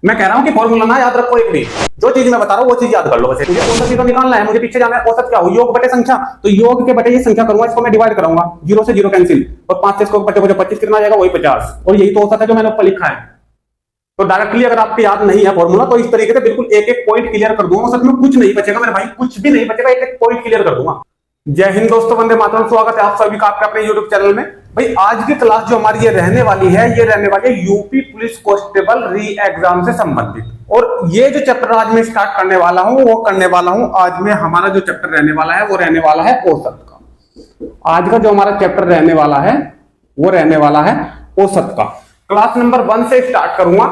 मैं कह रहा हूँ कि फॉर्मूला ना याद रखो एक भी, जो चीज मैं बता रहा हूँ वो चीज याद कर लो बस। मुझे औसत ही तो निकालना है, मुझे पीछे जाना है। औसत क्या हो, योग बटे संख्या, तो योग के बटे ये संख्या करूंगा, इसको मैं डिवाइड कराऊंगा, 0 से 0 कैंसिल, और 5 से इसको बटे मुझे 25 कितना आ जाएगा, वही 50। और यही तो औसत है जो मैंने ऊपर लिखा है। तो डायरेक्टली अगर आपको याद नहीं है फॉर्मूला तो इस तरीके से बिल्कुल एक एक पॉइंट क्लियर कर दूंगा, औसत में कुछ नहीं बचेगा मेरे भाई, कुछ भी नहीं बचेगा, एक एक पॉइंट क्लियर कर दूंगा। जय हिंद दोस्तों, वंदे मातरम। स्वागत है आप सभी का आपके अपने यूट्यूब चैनल में। भाई आज की क्लास जो हमारी ये रहने वाली है, ये रहने वाली है यूपी पुलिस कांस्टेबल री एग्जाम से संबंधित। और ये जो चैप्टर आज मैं स्टार्ट करने वाला हूं वो करने वाला हूं आज में, हमारा जो चैप्टर रहने वाला है वो रहने वाला है औसत का। आज का जो हमारा चैप्टर रहने वाला है वो रहने वाला है औसत का। क्लास नंबर 1 से स्टार्ट करूंगा,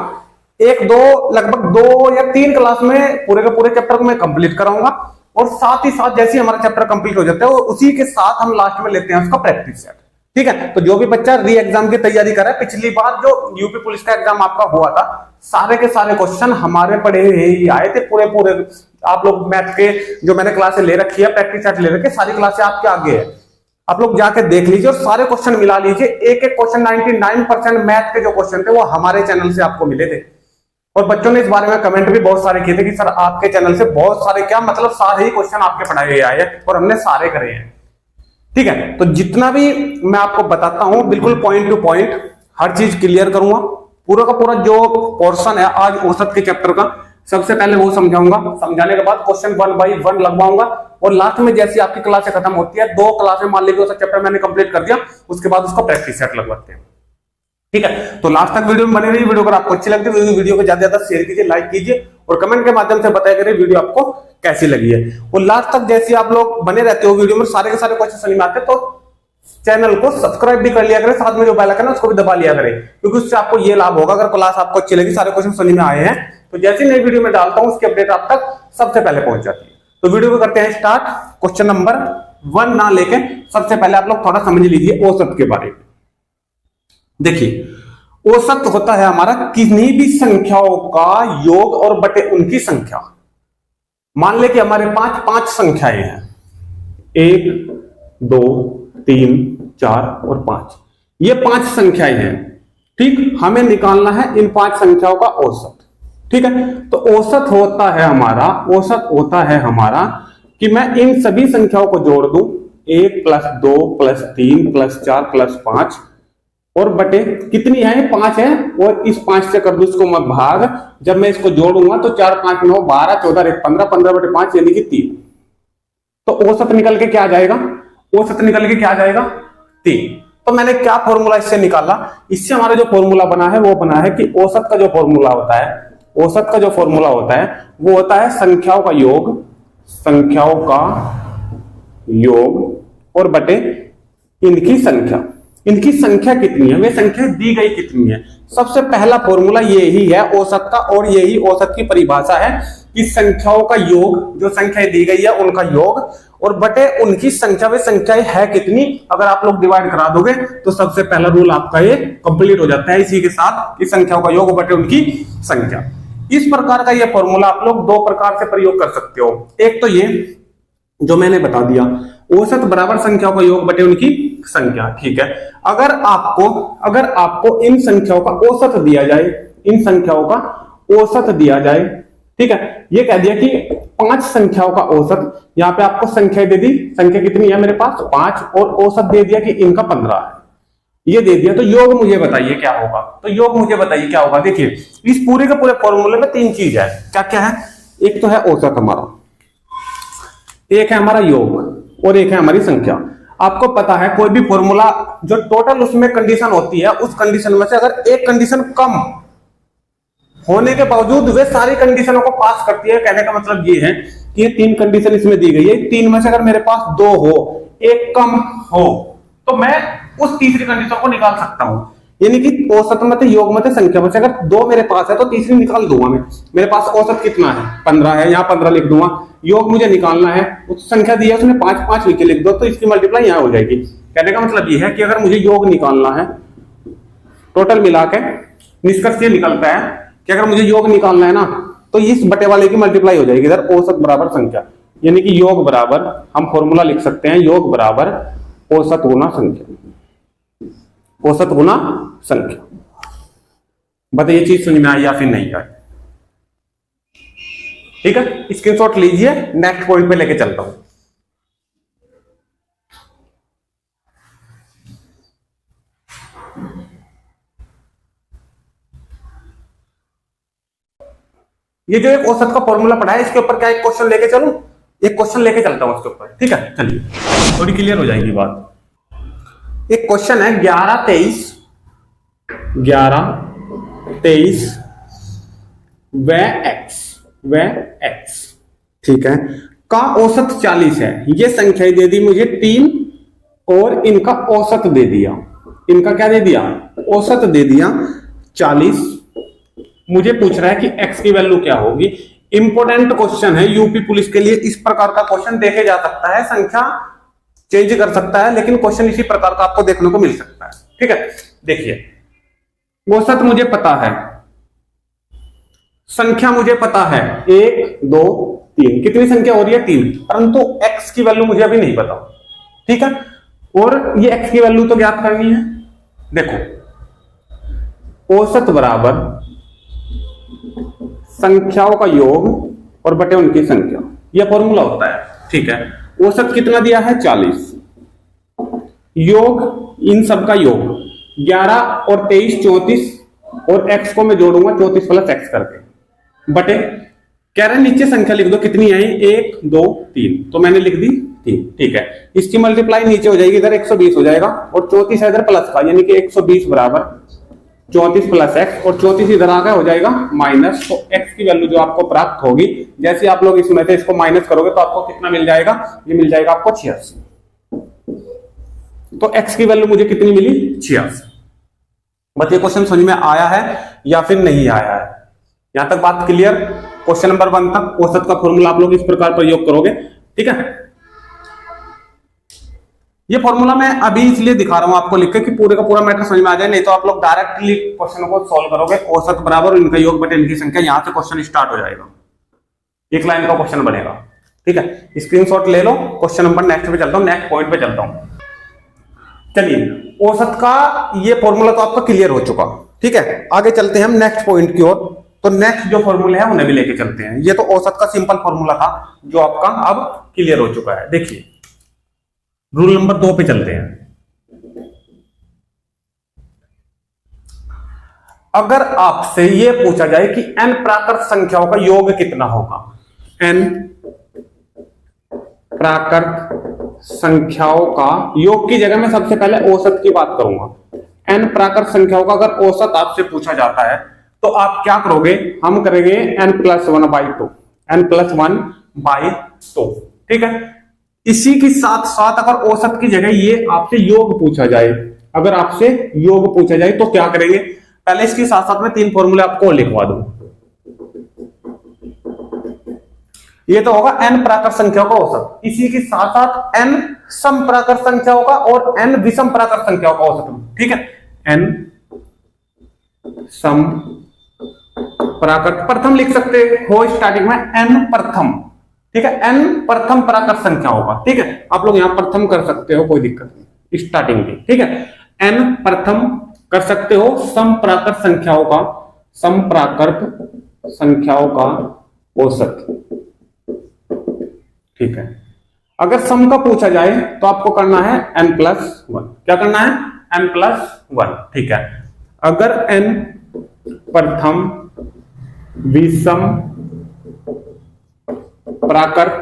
लगभग 2 या 3 क्लास में पूरे के पूरे चैप्टर को मैं कंप्लीट कराऊंगा। और साथ ही साथ जैसे हमारा चैप्टर कंप्लीट हो जाता है उसी के साथ हम लास्ट में लेते हैं उसका प्रैक्टिस सेट। ठीक है, तो जो भी बच्चा री एग्जाम की तैयारी कर रहा है, पिछली बार जो यूपी पुलिस का एग्जाम आपका हुआ था, सारे के सारे क्वेश्चन हमारे पढ़े ही आए थे पूरे पूरे। आप लोग मैथ के जो मैंने क्लासें ले रखी है, प्रैक्टिस सेट ले रखे, सारी क्लासें आपके आगे है, आप लोग जाके देख लीजिए और सारे क्वेश्चन मिला लीजिए। एक एक क्वेश्चन 99% मैथ के जो क्वेश्चन थे वो हमारे चैनल से आपको मिले थे। और बच्चों ने इस बारे में कमेंट भी बहुत सारे किए थे कि सर आपके चैनल से बहुत सारे, क्या मतलब सारे ही क्वेश्चन आपके पढ़ाए हुए आए हैं और हमने सारे करे हैं। ठीक है, तो जितना भी मैं आपको बताता हूं बिल्कुल पॉइंट टू पॉइंट हर चीज क्लियर करूंगा। पूरा का पूरा जो पोर्शन है आज औसत के चैप्टर का, सबसे पहले वो समझाऊंगा, समझाने के बाद क्वेश्चन 1 बाय 1 लगवाऊंगा। और लास्ट में जैसी आपकी क्लासें खत्म होती है, 2 क्लासें मान लीजिए औसत चैप्टर मैंने कंप्लीट कर दिया, उसके बाद उसका प्रैक्टिस सेट लगवाते हैं। ठीक है, तो लास्ट तक वीडियो में बने रहिए। वीडियो अगर आपको अच्छी लगती है तो वीडियो को ज्यादा ज्यादा शेयर कीजिए, लाइक कीजिए और कमेंट के माध्यम से बताया करिए वीडियो आपको कैसी लगी है। और लास्ट तक जैसे आप लोग बने रहते हो वीडियो में, सारे के सारे क्वेश्चन समझ में आते हैं, तो चैनल को सब्सक्राइब भी कर लिया करें, साथ में जो बेल आइकन है उसको भी दबा लिया करें, क्योंकि उससे आपको ये लाभ होगा, अगर क्लास आपको अच्छी लगी, सारे क्वेश्चन समझ में आए हैं, तो जैसे नई वीडियो में डालता हूं उसकी अपडेट आप तक सबसे पहले पहुंच जाती है। तो वीडियो को करते हैं स्टार्ट। क्वेश्चन नंबर 1 ना लेके सबसे पहले आप लोग थोड़ा समझ लीजिए औसत के बारे में। देखिए, औसत होता है हमारा किन्हीं भी संख्याओं का योग और बटे उनकी संख्या। मान ले कि हमारे पास 5 संख्याएं हैं, 1 2 3 4 और 5, ये 5 संख्याएं हैं। ठीक, हमें निकालना है इन 5 संख्याओं का औसत। ठीक है, तो औसत होता है हमारा, औसत होता है हमारा कि मैं इन सभी संख्याओं को जोड़ दूं, 1 + 2 + 3 + 4 + 5 और बटे कितनी है, 5 है, और इस 5 से कर दूं इसको मैं भाग। जब मैं इसको जोड़ूंगा तो 4 5 9 12 14 1 15, 15 बटे 5 यानी कि 3। तो औसत निकल के क्या आ जाएगा, औसत निकल के क्या आ जाएगा, 3। तो मैंने क्या फॉर्मूला इससे निकाला, इससे हमारा जो फॉर्मूला बना है वो बना है कि औसत का जो फॉर्मूला होता है, औसत का जो फॉर्मूला होता है वो होता है संख्याओं का योग, संख्याओं का योग और बटे इनकी संख्या। इनकी संख्या कितनी है, वे संख्या दी गई कितनी है। सबसे पहला फॉर्मूला यही है औसत का, और यही औसत की परिभाषा है कि संख्याओं का योग, जो संख्याएं दी गई है उनका योग, और बटे उनकी संख्या, वे संख्याएं है कितनी। अगर आप लोग डिवाइड करा दोगे तो सबसे पहला रूल आपका ये कंप्लीट हो जाता है इसी के साथ, कि संख्याओं का योग बटे उनकी संख्या। इस प्रकार का ये फॉर्मूला आप लोग 2 प्रकार से प्रयोग कर सकते हो। एक तो ये जो मैंने बता दिया, औसत बराबर संख्याओं का योग बटे उनकी संख्या। ठीक है, अगर आपको इन संख्याओं का औसत दिया जाए, इन संख्याओं का औसत दिया जाए, ठीक है, ये कह दिया कि 5 संख्याओं का औसत, यहां पे आपको संख्या दे दी, संख्या कितनी है मेरे पास 5, और औसत दे दिया कि इनका 15 है, ये दे दिया। तो योग मुझे बताइए क्या होगा, तो योग मुझे बताइए क्या होगा। देखिए, इस पूरे के पूरे फॉर्मूले में 3 चीज है, क्या क्या है, एक तो है औसत हमारा, एक है हमारा योग और एक है हमारी संख्या। आपको पता है कोई भी फॉर्मूला जो टोटल उसमें कंडीशन होती है, उस कंडीशन में से अगर एक कंडीशन कम होने के बावजूद वे सारी कंडीशनों को पास करती है। कहने का मतलब ये है कि ये 3 कंडीशन इसमें दी गई है, 3 में से अगर मेरे पास 2 हो, एक कम हो, तो मैं उस तीसरी कंडीशन को निकाल सकता हूं। यानी कि औसत मत योग मत संख्या में से अगर 2 मेरे पास है तो तीसरी निकाल दूंगा मैं। मेरे पास औसत कितना है 15 है, यहाँ 15 लिख दूंगा। योग मुझे निकालना है, उस संख्या दी है उसमें 5 5 नीचे लिख दो, तो इसकी मल्टीप्लाई यहाँ हो जाएगी। कहने का मतलब ये है कि अगर मुझे योग निकालना है, टोटल मिला के निष्कर्ष ये निकलता है कि अगर मुझे योग निकालना है ना, तो इस बटे वाले की मल्टीप्लाई हो जाएगी इधर, औसत बराबर संख्या। यानी कि योग बराबर, हम फॉर्मूला लिख सकते हैं, योग बराबर औसत गुना संख्या, औसत गुना संख्या। बताइए चीज समझ में आई या फिर नहीं आई। ठीक है, स्क्रीनशॉट लीजिए, नेक्स्ट पॉइंट पे लेके चलता हूं। ये जो एक औसत का फॉर्मूला पढ़ा है, इसके ऊपर क्या एक क्वेश्चन लेके चलूं, एक क्वेश्चन लेके चलता हूं इसके ऊपर, ठीक है, चलिए थोड़ी क्लियर हो जाएगी बात। एक क्वेश्चन है 11 23 व x, ठीक है, का औसत 40 है। ये संख्या दे दी मुझे 3 और इनका औसत दे दिया, इनका क्या दे दिया, औसत दे दिया 40। मुझे पूछ रहा है कि x की वैल्यू क्या होगी। इंपॉर्टेंट क्वेश्चन है यूपी पुलिस के लिए, इस प्रकार का क्वेश्चन देखे जा सकता है, संख्या चेंज कर सकता है, लेकिन क्वेश्चन इसी प्रकार का आपको देखने को मिल सकता है, ठीक है। देखिए औसत मुझे पता है, संख्या मुझे पता है 1 2 3, कितनी संख्या हो रही है 3, परंतु x की वैल्यू मुझे अभी नहीं पता, ठीक है। और ये x की वैल्यू तो ज्ञात करनी है। देखो औसत बराबर संख्याओं का योग और बटे उनकी संख्या, यह फॉर्मूला होता है, ठीक है। औसत कितना दिया है 40, योग इन सब का योग 11 और 23 34, और x को मैं जोड़ूंगा 34 प्लस x करके, बटे कह रहे नीचे संख्या लिख दो, कितनी आई 1 2 3, तो मैंने लिख दी 3, ठीक है। इसकी मल्टीप्लाई नीचे हो जाएगी, इधर 120 हो जाएगा और 34 है इधर प्लस का, यानी कि 120 बराबर 34 प्लस x, और 34 इधर आ गया हो जाएगा माइनस। तो x की वैल्यू जो आपको प्राप्त होगी, जैसे आप लोग इसमें से इसको माइनस करोगे तो आपको कितना मिल जाएगा, ये मिल जाएगा आपको 86। तो x की वैल्यू मुझे कितनी मिली 86। बस ये क्वेश्चन समझ में आया है या फिर नहीं आया है, यहां तक बात क्लियर। क्वेश्चन नंबर 1 तक औसत का फॉर्मूला आप लोग इस प्रकार प्रयोग करोगे, ठीक है। ये फॉर्मूला मैं अभी इसलिए दिखा रहा हूं आपको लिख के कि पूरे का पूरा मैटर समझ में आ जाए, नहीं तो आप लोग डायरेक्टली क्वेश्चन को सॉल्व करोगे, औसत बराबर इनका योग बटे इनकी संख्या, यहां से क्वेश्चन स्टार्ट हो जाएगा, एक लाइन का क्वेश्चन बनेगा, ठीक है। स्क्रीनशॉट ले लो, क्वेश्चन नंबर नेक्स्ट पे चलता हूं, नेक्स्ट पॉइंट पे चलता हूं। चलिए औसत का ये फॉर्मूला तो आपका क्लियर हो चुका, ठीक है। आगे चलते हैं हम नेक्स्ट पॉइंट की ओर, तो नेक्स्ट जो फॉर्मूले हैं उन्हें भी लेके चलते हैं। ये तो औसत का सिंपल फॉर्मूला था जो आपका अब क्लियर हो चुका है। देखिए रूल नंबर 2 पे चलते हैं। अगर आपसे यह पूछा जाए कि n प्राकृत संख्याओं का योग कितना होगा, n प्राकृत संख्याओं का योग की जगह मैं सबसे पहले औसत की बात करूंगा। n प्राकृत संख्याओं का अगर औसत आपसे पूछा जाता है तो आप क्या करोगे, हम करेंगे n+1/2, n+1/2, ठीक है। इसी के साथ साथ अगर औसत की जगह ये आपसे योग पूछा जाए, अगर आपसे योग पूछा जाए तो क्या करेंगे, पहले इसके साथ साथ में 3 फॉर्मूले आपको लिखवा दूं। ये तो होगा n प्राकृत संख्याओं का औसत, इसी के साथ साथ n सम प्राकृत संख्याओं का और n विषम प्राकृत संख्याओं का औसत, ठीक है। n सम प्राकृत, प्रथम लिख सकते हो स्टार्टिंग में n प्रथम, ठीक है, n प्रथम प्राकृत संख्या होगा, ठीक है। आप लोग यहां प्रथम कर सकते हो, कोई दिक्कत नहीं स्टार्टिंग की, ठीक है। n प्रथम कर सकते हो सम प्राकृत संख्याओं का, सम प्राकृत संख्याओं का औसत, ठीक है। अगर सम का पूछा जाए तो आपको करना है n+1, क्या करना है n+1, ठीक है। अगर n प्रथम विषम प्राकृत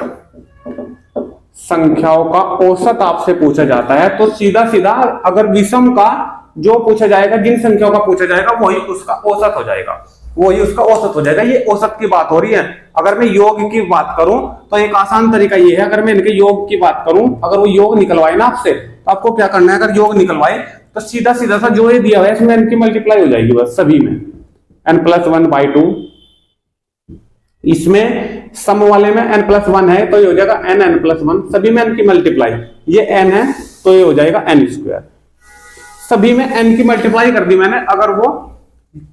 संख्याओं का औसत आपसे पूछा जाता है तो सीधा सीधा अगर विषम का जो पूछा जाएगा, जिन संख्याओं का पूछा जाएगा वही उसका औसत हो जाएगा, वही उसका औसत हो जाएगा। ये औसत की बात हो रही है। अगर मैं योग की बात करूं तो एक आसान तरीका ये है, अगर मैं इनके योग की बात करूं, अगर वो योग निकलवाए ना आपसे तो आपको क्या करना है, अगर योग निकलवाए तो सीधा सीधा सा जो ये दिया हुआ है इसमें इनकी मल्टीप्लाई हो जाएगी बस सभी में, n+1/2, इसमें सम वाले में n+1 है तो ये हो जाएगा n+1, सभी में n की मल्टीप्लाई, ये n है तो ये हो जाएगा n², सभी में n की मल्टीप्लाई कर दी मैंने। अगर वो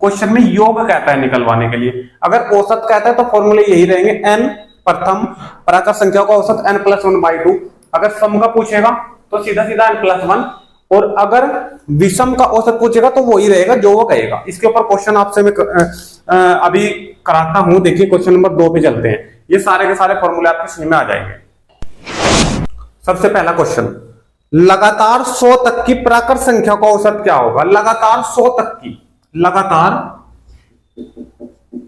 क्वेश्चन में योग कहता है निकलवाने के लिए, अगर औसत कहता है तो फॉर्मूले यही रहेंगे, n प्रथम प्राकृत संख्या का औसत n+1/2, अगर सम का पूछेगा तो सीधा सीधा n+1, और अगर विषम का औसत पूछेगा तो वही रहेगा जो वो कहेगा। इसके ऊपर क्वेश्चन आपसे मैं अभी कराता हूं, देखिए क्वेश्चन नंबर 2 पे चलते हैं। ये सारे के सारे फॉर्मूले आपके समझ में आ जाएंगे। सबसे पहला क्वेश्चन, लगातार 100 तक की प्राकृत संख्या का औसत क्या होगा? लगातार 100 तक की, लगातार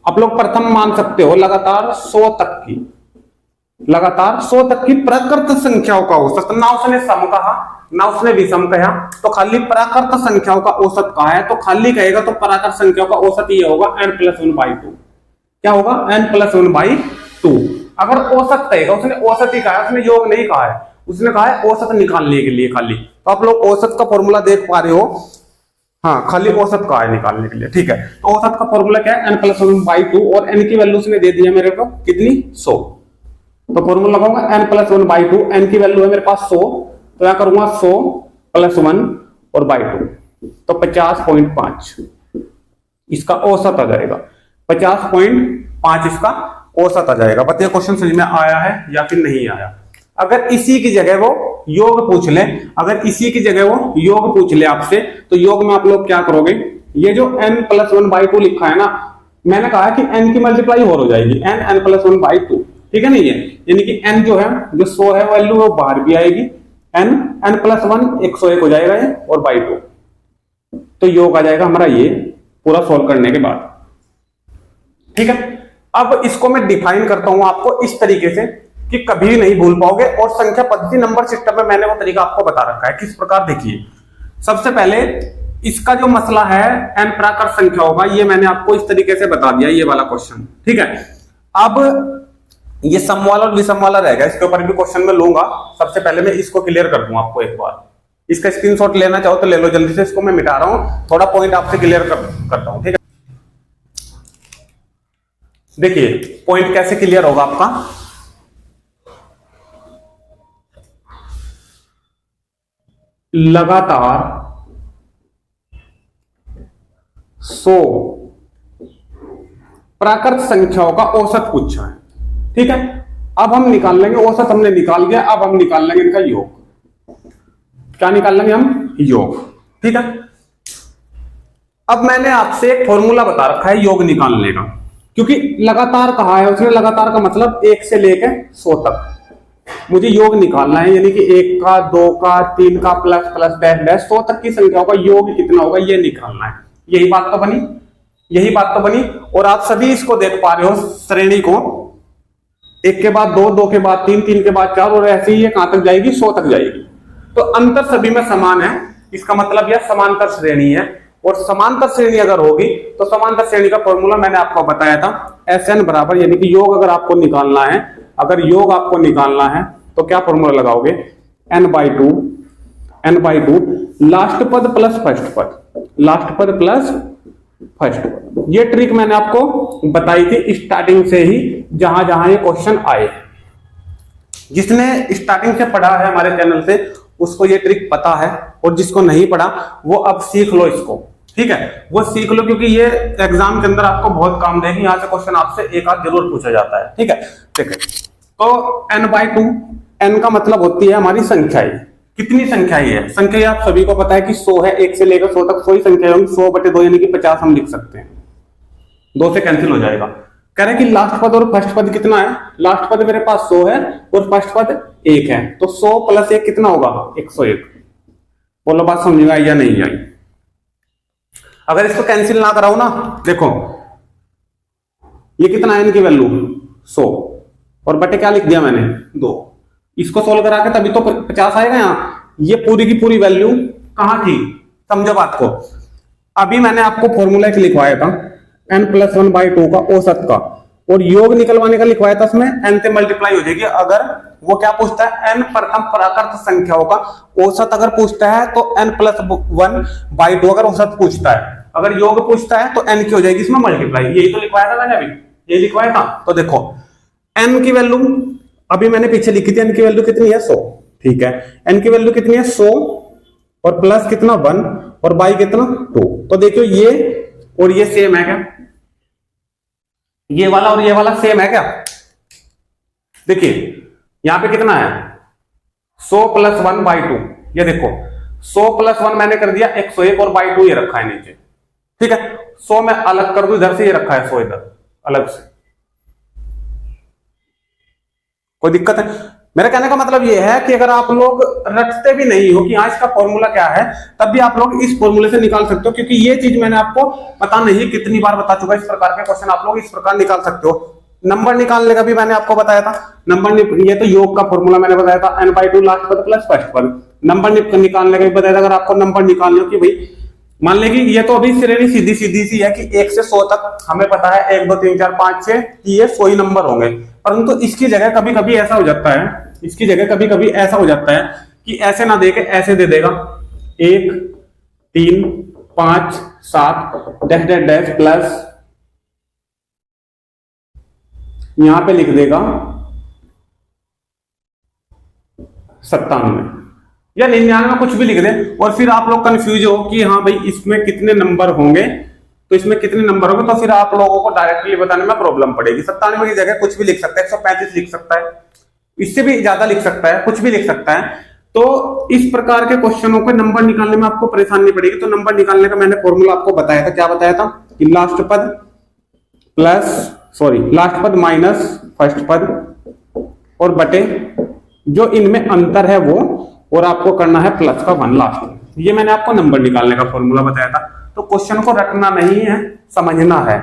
आप लोग प्रथम मान सकते हो, लगातार 100 तक की, लगातार 100 तक की प्राकृत संख्याओं का औसत। ना उसने सम कहा ना उसने विषम कहा, तो खाली प्राकृत संख्याओं का औसत कहा है, तो खाली कहेगा तो प्राकृत संख्याओं का औसत ये होगा n+1/2। क्या होगा? n+1/2। अगर औसत कहेगा, उसने औसत ही कहा है, उसने योग नहीं कहा है, उसने कहा है औसत निकालने के लिए खाली। तो आप लोग औसत का फॉर्मूला देख पा रहे हो, हाँ खाली औसत का है निकालने के लिए, ठीक है। तो औसत का फॉर्मूला क्या है? n+1/2 और n की वैल्यू उसने दे दिया मेरे को कितनी? 100। तो फॉर्मूला लगाऊंगा n+1/2, n की वैल्यू है मेरे पास 100, तो क्या करूंगा 100 + 1 और /2, तो 50.5 इसका औसत आ जाएगा। 50.5 इसका औसत आ जाएगा। बताइए क्वेश्चन समझ में आया है या फिर नहीं आया? अगर इसी की जगह वो योग पूछ ले, अगर इसी की जगह वो योग पूछ ले आपसे, तो योग में आप लोग क्या करोगे? ये जो n+1/2 लिखा है ना, मैंने कहा है कि n की मल्टीप्लाई और हो जाएगी, n+1/2, ठीक है नहीं है? यानी कि n जो है, जो 100 है वैल्यू, वो बाहर भी आएगी, n+1 101 हो जाएगा ये, और /2, तो योग आ जाएगा हमारा ये पूरा सोल्व करने के बाद, ठीक है। अब इसको मैं डिफाइन करता हूं आपको इस तरीके से कि कभी नहीं भूल पाओगे, और संख्या पद्धति नंबर सिस्टम में मैंने वो तरीका आपको बता रखा है किस प्रकार। देखिए सबसे पहले इसका जो मसला है n प्राकृत संख्या होगा, ये मैंने आपको इस तरीके से बता दिया, ये वाला क्वेश्चन, ठीक है। अब ये सम वाला और विषम वाला रहेगा, इसके ऊपर भी क्वेश्चन में लूंगा। सबसे पहले मैं इसको क्लियर कर दूं आपको एक बार, इसका स्क्रीनशॉट लेना चाहो तो ले लो जल्दी से, इसको मैं मिटा रहा हूं, थोड़ा पॉइंट आपसे क्लियर करता हूं, ठीक है। देखिए पॉइंट कैसे क्लियर होगा आपका, लगातार 100 प्राकृत संख्याओं का औसत पूछा है, ठीक है। अब हम निकाल लेंगे, औसत हमने निकाल दिया, अब हम निकाल लेंगे इनका योग। क्या निकाल लेंगे हम? योग, ठीक है। अब मैंने आपसे एक फॉर्मूला बता रखा है योग निकालने का, क्योंकि लगातार कहा है उसने, लगातार का मतलब 1 से लेकर 100 तक मुझे योग निकालना है, यानी कि 1 का, 2 का, 3 का, प्लस प्लस डैश डैश 100 तक की संख्याओं का योग कितना होगा ये निकालना है। यही बात तो बनी, यही बात तो बनी। और आप सभी इसको देख पा रहे हो श्रेणी को, 1 के बाद 2, 2 के बाद 3, 3 के बाद 4, और ऐसे ही ये कहां तक जाएगी? 100 तक जाएगी। तो अंतर सभी में समान है, इसका मतलब यह समांतर श्रेणी है। और समांतर श्रेणी अगर होगी तो समांतर श्रेणी का फॉर्मूला मैंने आपको बताया था, SN बराबर, यानी कि योग अगर आपको निकालना है, अगर योग आपको निकालना है तो क्या फॉर्मूला लगाओगे? n/2 लास्ट पद प्लस फर्स्ट पद, लास्ट पद प्लस फर्स्ट पद। ये ट्रिक मैंने आपको बताई थी स्टार्टिंग से ही, जहां जहां ये क्वेश्चन आए। जिसने स्टार्टिंग से पढ़ा है हमारे चैनल से उसको ये ट्रिक पता है, और जिसको नहीं पढ़ा वो अब सीख लो इसको, ठीक है, वो सीख लो, क्योंकि ये एग्जाम के अंदर आपको बहुत काम देगी। यहां से क्वेश्चन आपसे एक आध जरूर पूछा जाता है, ठीक है। ठीक है, तो n/2, n का मतलब होती है हमारी संख्याएं। कितनी संख्याएं है? संख्या आप सभी को पता है कि 100 है, 1 से लेकर 100 तक 100 ही संख्या होगी। 100/2 यानी कि 50 हम लिख सकते हैं, 2 से कैंसिल हो जाएगा। कह रहे हैं कि लास्ट पद और फर्स्ट पद कितना है? लास्ट पद मेरे पास 100 है और फर्स्ट पद 1 है, तो 100 + 1 कितना होगा? 101। बोलो बात समझ में आई या नहीं आई? अगर इसको कैंसिल ना कराओ ना, देखो ये कितना है, इनकी वैल्यू 100 और बटे क्या लिख दिया मैंने? 2। इसको सोल्व करा के तभी तो 50 आएगा। यहाँ ये पूरी की पूरी वैल्यू कहां थी? समझो बात को। अभी मैंने आपको फॉर्मूला एक लिखवाया था n+1/2 का औसत का, और योग निकलवाने का लिखवाया था, उसमें n से मल्टीप्लाई हो जाएगी। अगर वो क्या पूछता है? n प्रथम प्राकृत संख्याओं का औसत अगर पूछता है तो n+1/2 अगर औसत पूछता है, अगर योग पूछता है तो n की हो जाएगी इसमें मल्टीप्लाई। यही तो लिखवाया था मैंने, अभी ये लिखवाया था। तो देखो n की वैल्यू अभी मैंने पीछे लिखी थी, n की वैल्यू कितनी है? 100, ठीक है। n की वैल्यू कितनी है? 100 और प्लस कितना? 1 और बाई कितना? 2। तो देखियो ये और ये सेम है क्या? ये वाला और ये वाला सेम है क्या? देखिए यहां पे कितना है? 100 + 1/2। ये देखो 100 + 1 मैंने कर दिया 101 और /2 ये रखा है नीचे, ठीक है। 100 मैं अलग कर दूं, इधर से ये रखा है 100 इधर अलग से, कोई दिक्कत है? मेरा कहने का मतलब ये है कि अगर आप लोग रटते भी नहीं हो कि हाँ इसका फॉर्मूला क्या है, तब भी आप लोग इस फॉर्मूले से निकाल सकते हो, क्योंकि ये चीज मैंने आपको पता नहीं कितनी बार बता चुका। इस प्रकार के क्वेश्चन आप लोग इस प्रकार निकाल सकते हो। नंबर निकालने का भी मैंने आपको बताया था। ये तो योग का फॉर्मूला मैंने बताया था, n/2 लास्ट पद प्लस फर्स्ट पद। नंबर निकालने का भी बताया था। अगर आपको नंबर निकालने हो कि भाई मान लें कि ये तो अभी श्रेणी सीधी सीधी सी है कि 1 से 100 तक हमें पता है 1 2 3 4 5 6 कि ये 100 ही नंबर होंगे, परंतु इसकी जगह कभी कभी ऐसा हो जाता है, इसकी जगह कभी कभी ऐसा हो जाता है कि ऐसे ना देके ऐसे दे देगा 1 3 5 7 डैश डैश डैश प्लस यहां पे लिख देगा 97 या 99 कुछ भी लिख दे, और फिर आप लोग कंफ्यूज हो कि हाँ भाई इसमें कितने नंबर होंगे, तो इसमें कितने नंबर होंगे, तो फिर आप लोगों को डायरेक्टली बताने में प्रॉब्लम पड़ेगी। 97 की जगह कुछ भी लिख सकता है, 135 लिख सकता है, इससे भी ज्यादा लिख सकता है, कुछ भी लिख सकता है। तो इस प्रकार के क्वेश्चनों के नंबर निकालने में आपको परेशानी नहीं पड़ेगी। तो नंबर निकालने का मैंने फॉर्मूला आपको बताया था। क्या बताया था कि लास्ट पद माइनस फर्स्ट पद और बटे जो इनमें अंतर है वो, और आपको करना है प्लस का 1 लास्ट में। ये मैंने आपको नंबर निकालने का फॉर्मूला बताया था। तो क्वेश्चन को रटना नहीं है, समझना है।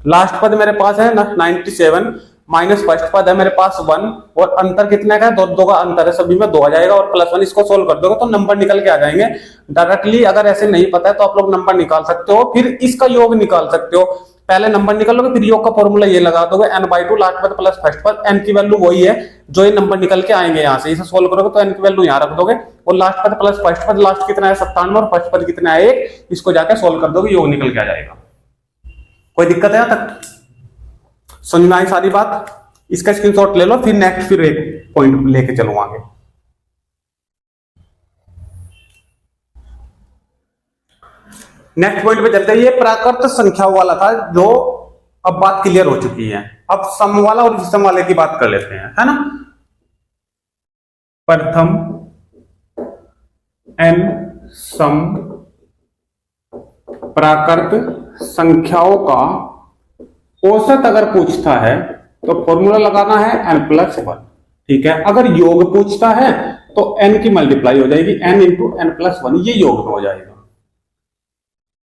लास्ट पद मेरे पास है ना 97 माइनस फर्स्ट पद है मेरे पास 1, और अंतर कितने का है? दो का अंतर है, सभी में 2 आ जाएगा, और प्लस 1 इसको सोल्व कर दोगे तो नंबर निकल के आ जाएंगे डायरेक्टली। अगर ऐसे नहीं पता है तो आप लोग नंबर निकाल सकते हो, फिर इसका योग निकाल सकते हो। पहले नंबर निकालोगे, फिर योग का फॉर्मूला ये लगा दोगे n/2 लास्ट पद प्लस फर्स्ट पद। n की वैल्यू वही है जो ये नंबर निकल के आएंगे यहाँ से, इसे सोल्व करोगे तो n की वैल्यू यहाँ रख दोगे, और लास्ट पद प्लस फर्स्ट पद, लास्ट कितना है 97 और फर्स्ट पद कितना है 1, इसको जाके सोल्व कर दोगे, योग निकल के आ जाएगा। कोई दिक्कत है यहाँ तक? समझ में आई सारी बात? इसका स्क्रीनशॉट ले लो, फिर नेक्स्ट फिर एक पॉइंट लेके चलो आगे। नेक्स्ट पॉइंट पे चलते हैं। ये प्राकृत संख्याओं वाला था, जो अब बात क्लियर हो चुकी है। अब सम वाला और विषम वाले की बात कर लेते हैं, है ना। प्रथम n सम प्राकृत संख्याओं का औसत अगर पूछता है तो फॉर्मूला लगाना है n+1, ठीक है। अगर योग पूछता है तो n की मल्टीप्लाई हो जाएगी, n इंटू n+1, ये योग में हो जाएगा,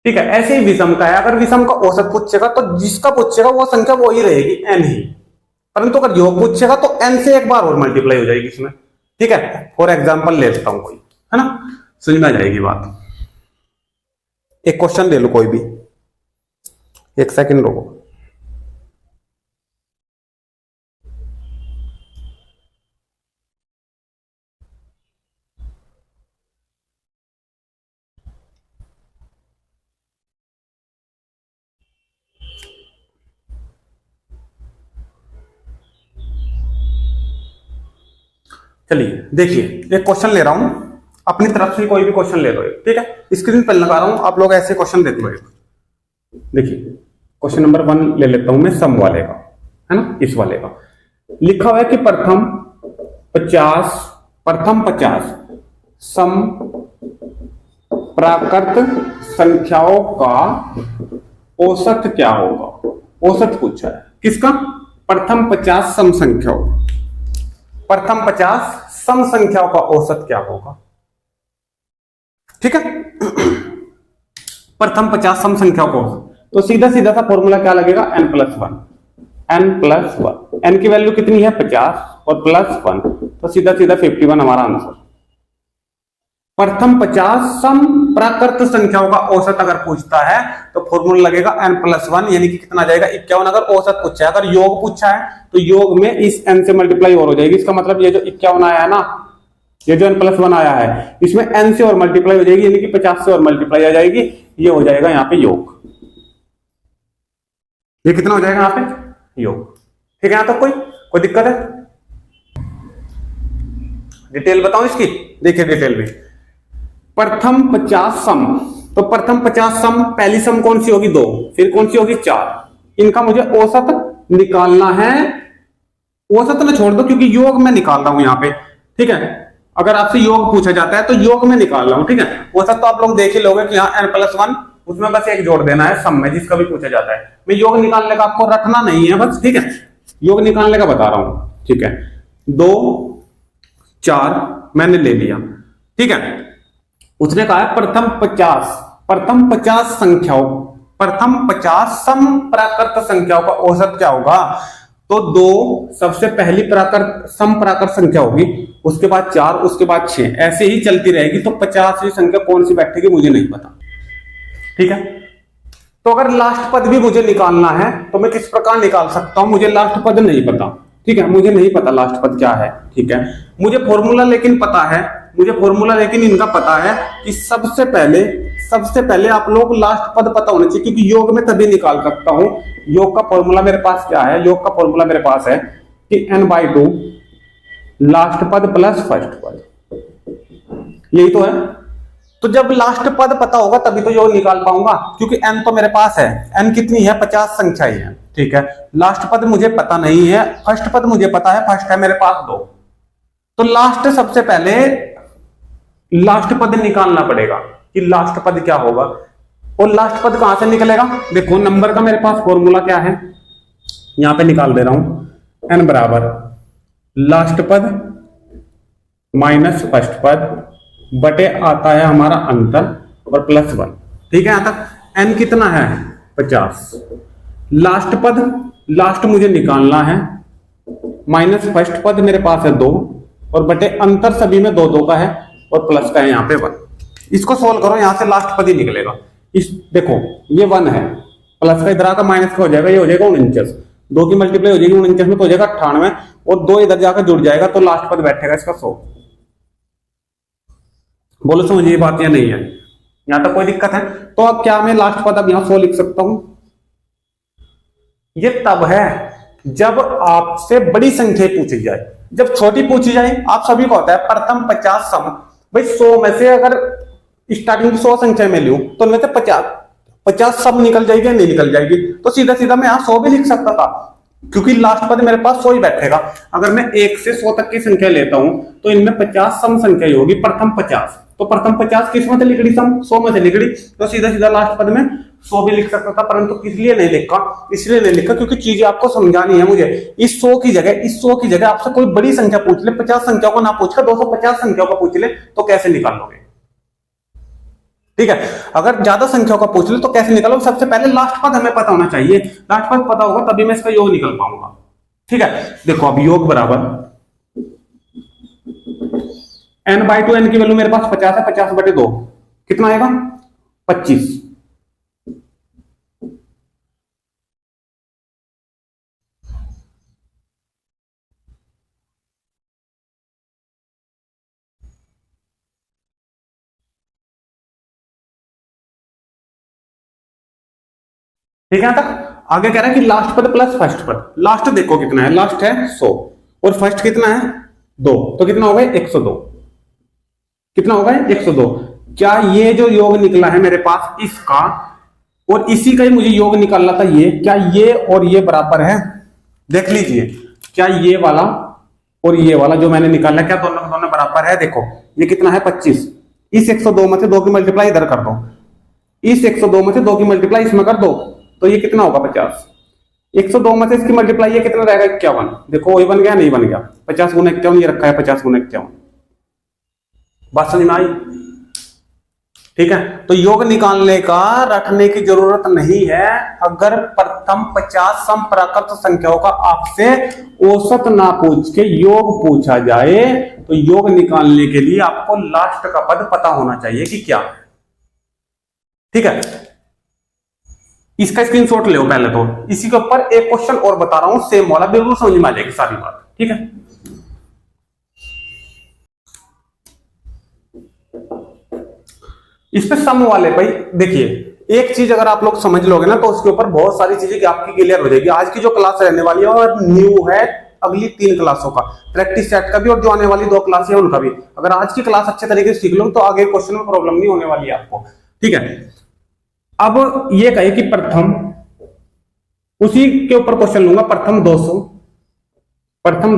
ठीक है। ऐसे ही विषम का है। अगर विषम का औसत पूछेगा तो जिसका पूछेगा वो संख्या वो ही रहेगी, n ही, परंतु अगर योग पूछेगा तो n से एक बार और मल्टीप्लाई हो जाएगी इसमें, ठीक है। फॉर एग्जाम्पल ले लेता हूं कोई, है ना, समझ में आ जाएगी बात। एक क्वेश्चन ले लो कोई भी, एक सेकंड रुको। चलिए देखिए, एक क्वेश्चन ले रहा हूं अपनी तरफ से, कोई भी क्वेश्चन ले लो, ठीक है। स्क्रीन पर लगा रहा हूं, आप लोग ऐसे क्वेश्चन देख लो। देखिए क्वेश्चन नंबर 1 ले लेता हूं मैं, सम वाले का, है ना, इस वाले का। लिखा हुआ है कि प्रथम 50 सम प्राकृत संख्याओं का औसत क्या होगा। औसत पूछा है किसका? प्रथम 50 सम संख्याओं, प्रथम 50 सम संख्याओं का औसत क्या होगा, ठीक है। प्रथम 50 सम संख्याओं का औसत, तो सीधा सीधा सा फॉर्मूला क्या लगेगा? n+1, n की वैल्यू कितनी है 50 और +1, तो सीधा सीधा 51 हमारा आंसर। प्रथम 50 सम प्राकृत संख्याओं का औसत अगर पूछता है तो फॉर्मूला लगेगा n+1, यानी कि कितना जाएगा 51। अगर औसत पूछा है, अगर योग पूछा है तो योग में इस n से मल्टीप्लाई और हो जाएगी। इसका मतलब ये जो 51 आया है ना, ये जो n+1 आया है, इसमें n से और मल्टीप्लाई हो जाएगी, यानी कि 50 से और मल्टीप्लाई आ जाएगी, ये हो जाएगा यहाँ पे योग। ये कितना हो जाएगा यहाँ पे? योग, ठीक है। यहाँ तक कोई दिक्कत है? डिटेल बताऊं इसकी, देखिए डिटेल में। प्रथम 50 सम, तो प्रथम 50 सम, पहली सम कौन सी होगी? 2, फिर कौन सी होगी? 4। इनका मुझे औसत निकालना है। औसत में छोड़ दो क्योंकि योग में निकाल रहा हूं यहाँ पे, ठीक है। अगर आपसे योग पूछा जाता है तो योग में निकाल रहा हूं, ठीक है। औसत तो आप लोग देख ही लोगे कि यहाँ n+1, उसमें बस एक जोड़ देना है सम में, जिसका भी पूछा जाता है। मैं योग निकालने का आपको रखना नहीं है बस, ठीक है, योग निकालने का बता रहा हूं, ठीक है। 2 4 मैंने ले लिया, ठीक है। उसने कहा है प्रथम 50 संख्याओं, प्रथम 50 समप्राकृत संख्याओं का औसत क्या होगा? तो 2 सबसे पहली प्राकृत समप्राकृत संख्या होगी, उसके बाद 4, उसके बाद 6, ऐसे ही चलती रहेगी। तो 50वीं संख्या कौन सी बैठेगी मुझे नहीं पता, ठीक है। तो अगर लास्ट पद भी मुझे निकालना है तो मैं किस प्रकार निकाल सकता हूं? मुझे लास्ट पद नहीं पता, ठीक है, मुझे नहीं पता लास्ट पद क्या है, ठीक है। मुझे फॉर्मूला लेकिन पता है, मुझे फॉर्मूला लेकिन इनका पता है कि सबसे पहले आप लोग लास्ट पद पता होना चाहिए, क्योंकि योग में तभी निकाल सकता हूं। योग का फॉर्मूला मेरे पास क्या है? योग का फॉर्मूला मेरे पास है कि n/2 लास्ट पद प्लस फर्स्ट पद, यही तो है। तो जब लास्ट पद पता होगा तभी तो योग निकाल पाऊंगा, क्योंकि n तो मेरे पास है। n कितनी है? 50 संख्याएं हैं, ठीक है। लास्ट पद मुझे पता नहीं है, फर्स्ट पद मुझे पता है, फर्स्ट है मेरे पास 2। तो लास्ट, सबसे पहले लास्ट पद निकालना पड़ेगा कि लास्ट पद क्या होगा। और लास्ट पद कहां से निकलेगा? देखो नंबर का मेरे पास फॉर्मूला क्या है, यहां पे निकाल दे रहा हूं। n बराबर लास्ट पद माइनस फर्स्ट पद बटे आता है हमारा अंतर और प्लस 1, ठीक है। यहां तक n कितना है? 50। लास्ट पद, लास्ट मुझे निकालना है, माइनस फर्स्ट पद मेरे पास है 2 और बटे अंतर सभी में 2 का है और प्लस का है यहाँ पे 1। इसको सोल्व करो, यहां से लास्ट पद ही निकलेगा। इस देखो ये 1 है, प्लस का इधर आकर माइनस का हो जाएगा, ये हो जाएगा 49, 2 की मल्टीप्लाई हो जाएगी 49 में तो हो जाएगा 98 और 2 इधर जाकर जुड़ जाएगा तो लास्ट पद बैठेगा इसका 100। बोलो समझ ये बात या नहीं है? यहां तक कोई दिक्कत है? तो अब क्या मैं लास्ट पद अब यहां 100 लिख सकता हूं? ये तब है जब आपसे बड़ी संख्या पूछी जाए। जब छोटी पूछी जाए, आप सभी को होता है प्रथम 50 सम, भाई 100 में से अगर स्टार्टिंग की 100 संख्या में लूं तो उनमें से 50 सब निकल जाएगी, नहीं निकल जाएगी, तो सीधा सीधा मैं यहां 100 भी लिख सकता था, क्योंकि लास्ट पद मेरे पास 100 ही बैठेगा। अगर मैं 1 से 100 तक की संख्या लेता हूं तो इनमें 50 सम संख्या ही होगी, प्रथम 50। तो प्रथम 50 किस में से लिख ली? सम 100 में से लिख ली, तो सीधा सीधा लास्ट पद में 100 भी लिख सकता था, परंतु किस लिए नहीं लिखा? इसलिए नहीं लिखा क्योंकि चीजें आपको समझानी है मुझे। इस 100 की जगह आपसे कोई बड़ी संख्या पूछ ले, 50 संख्या को ना पूछकर 250 संख्या को पूछ ले, तो कैसे निकाल लोगे? ठीक है, अगर ज्यादा संख्याओं का पूछ ले तो कैसे निकालो? सबसे पहले लास्ट पद हमें पता होना चाहिए, लास्ट पद पता होगा तभी मैं इसका योग निकल पाऊंगा। ठीक है, देखो अब योग बराबर n/2, n की वैल्यू मेरे पास 50 है, 50 बटे 2 कितना आएगा? 25। ठीक है, तक आगे कह रहा है कि लास्ट पद प्लस फर्स्ट पद। लास्ट देखो कितना है, लास्ट है 100 और फर्स्ट कितना है 2, तो कितना हो गया? 102। कितना होगा? 102। क्या ये जो योग निकला है मेरे पास इसका और इसी का ही मुझे योग निकालना था, ये क्या ये और ये बराबर है? देख लीजिए, क्या ये वाला और ये वाला जो मैंने निकाला क्या दोनों बराबर है? देखो ये कितना है? 25। इस 102 में से 2 की मल्टीप्लाई इधर कर दो, इस 102 में से 2 की मल्टीप्लाई इसमें कर दो, तो ये कितना होगा? 50। 102 में से इसकी मल्टीप्लाई ये कितना रहेगा? 51। देखो वही बन गया, नहीं बन गया? 50 गुना 51 ये रखा है, 50 गुना 51। बात समझ में आई? ठीक है, तो योग निकालने का रटने की जरूरत नहीं है। अगर प्रथम 50 समप्राकृत संख्याओं का आपसे औसत ना पूछ के योग पूछा जाए तो योग निकालने के लिए आपको लास्ट का पद पता होना चाहिए कि क्या है। ठीक है, इसका स्क्रीनशॉट ले पहले। तो इसी के ऊपर एक क्वेश्चन और बता रहा हूं, सेम वाला, बिल्कुल समझ में आ जाएगी सारी बात। ठीक है, इस पे सम वाले भाई देखिए, एक चीज अगर आप लोग समझ लोगे ना तो उसके ऊपर बहुत सारी चीजें आपकी क्लियर हो जाएगी। आज की जो क्लास रहने वाली है और न्यू है अगली 3 क्लासों का, प्रैक्टिस सेट का भी और जो आने वाली 2 क्लास है उनका भी। अगर आज की क्लास अच्छे तरीके से सीख लो तो आगे क्वेश्चन में प्रॉब्लम नहीं होने वाली है आपको। ठीक है, अब ये कहे कि प्रथम, उसी के ऊपर क्वेश्चन लूंगा, प्रथम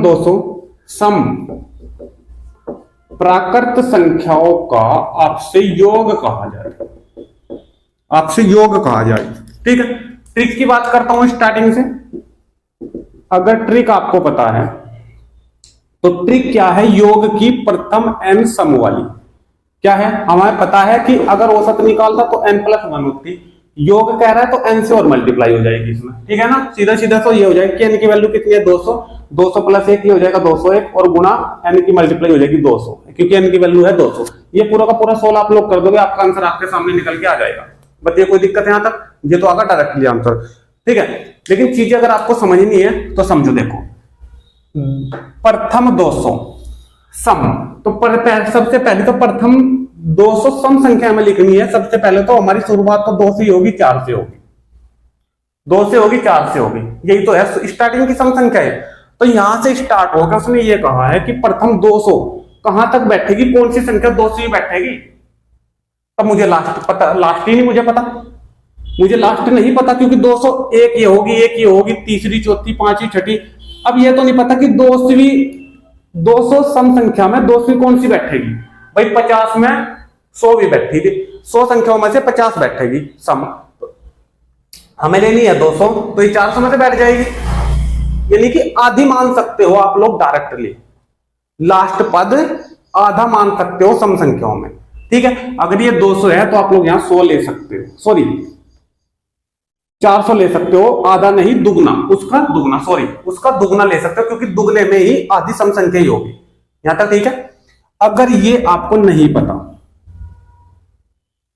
200 सम प्राकृत संख्याओं का आपसे योग कहा जाए, आपसे योग कहा जाए। ठीक है, ट्रिक की बात करता हूं स्टार्टिंग से। अगर ट्रिक आपको पता है तो ट्रिक क्या है योग की प्रथम n सम वाली क्या है, हमें पता है कि अगर औसत निकालता तो n+1 होती, योग कह रहा है तो n से और मल्टीप्लाई हो जाएगी इसमें, ठीक है ना। सीधा सीधा तो ये हो जाएगा कि n की वैल्यू कितनी है 200, 200 प्लस 1 ये हो जाएगा 201 और गुना n की मल्टीप्लाई हो जाएगी 200, क्योंकि n की वैल्यू है 200। ये पूरा का पूरा 16 आप लोग कर दोगे, आपका आंसर आपके सामने निकल के आ जाएगा। बताइए कोई दिक्कत है यहाँ तक? ये तो आगा डायरेक्टली आंसर, ठीक है। लेकिन चीजें अगर आपको समझनी है तो समझो, देखो प्रथम 200 सम, तो सबसे पहले तो प्रथम 200 सम संख्या में लिखनी है। सबसे पहले तो हमारी शुरुआत तो 2 से होगी 4 से होगी, 2 से होगी 4 से होगी, यही तो है स्टार्टिंग की सम संख्या है। तो यहां से स्टार्ट होगा, उसने ये कहा है कि प्रथम 200 कहां तक बैठेगी, कौन सी संख्या 2 से ही बैठेगी। तब मुझे लास्ट पता, लास्ट ही नहीं मुझे पता, मुझे लास्ट नहीं पता, क्योंकि 200 एक ये होगी, एक ये होगी, तीसरी चौथी पांचवी छठी। अब ये तो नहीं पता कि 200 सम संख्या में 200 कौन सी बैठेगी। भाई 50 में 100 भी बैठी थी, 100 संख्याओं में से 50 बैठेगी सम, हमें लेनी है 200, तो ये 400 में से बैठ जाएगी। यानी कि आधी मान सकते हो आप लोग डायरेक्टली, लास्ट पद आधा मान सकते हो सम संख्याओं में, ठीक है। अगर ये 200 है तो आप लोग यहां 100 ले सकते हो, सॉरी 400 ले सकते हो, आधा नहीं दुगना, उसका दुगना, सॉरी उसका दुगना ले सकते हो, क्योंकि दुगने में ही आधी सम संख्या ही होगी। यहां तक ठीक है। अगर ये आपको नहीं पता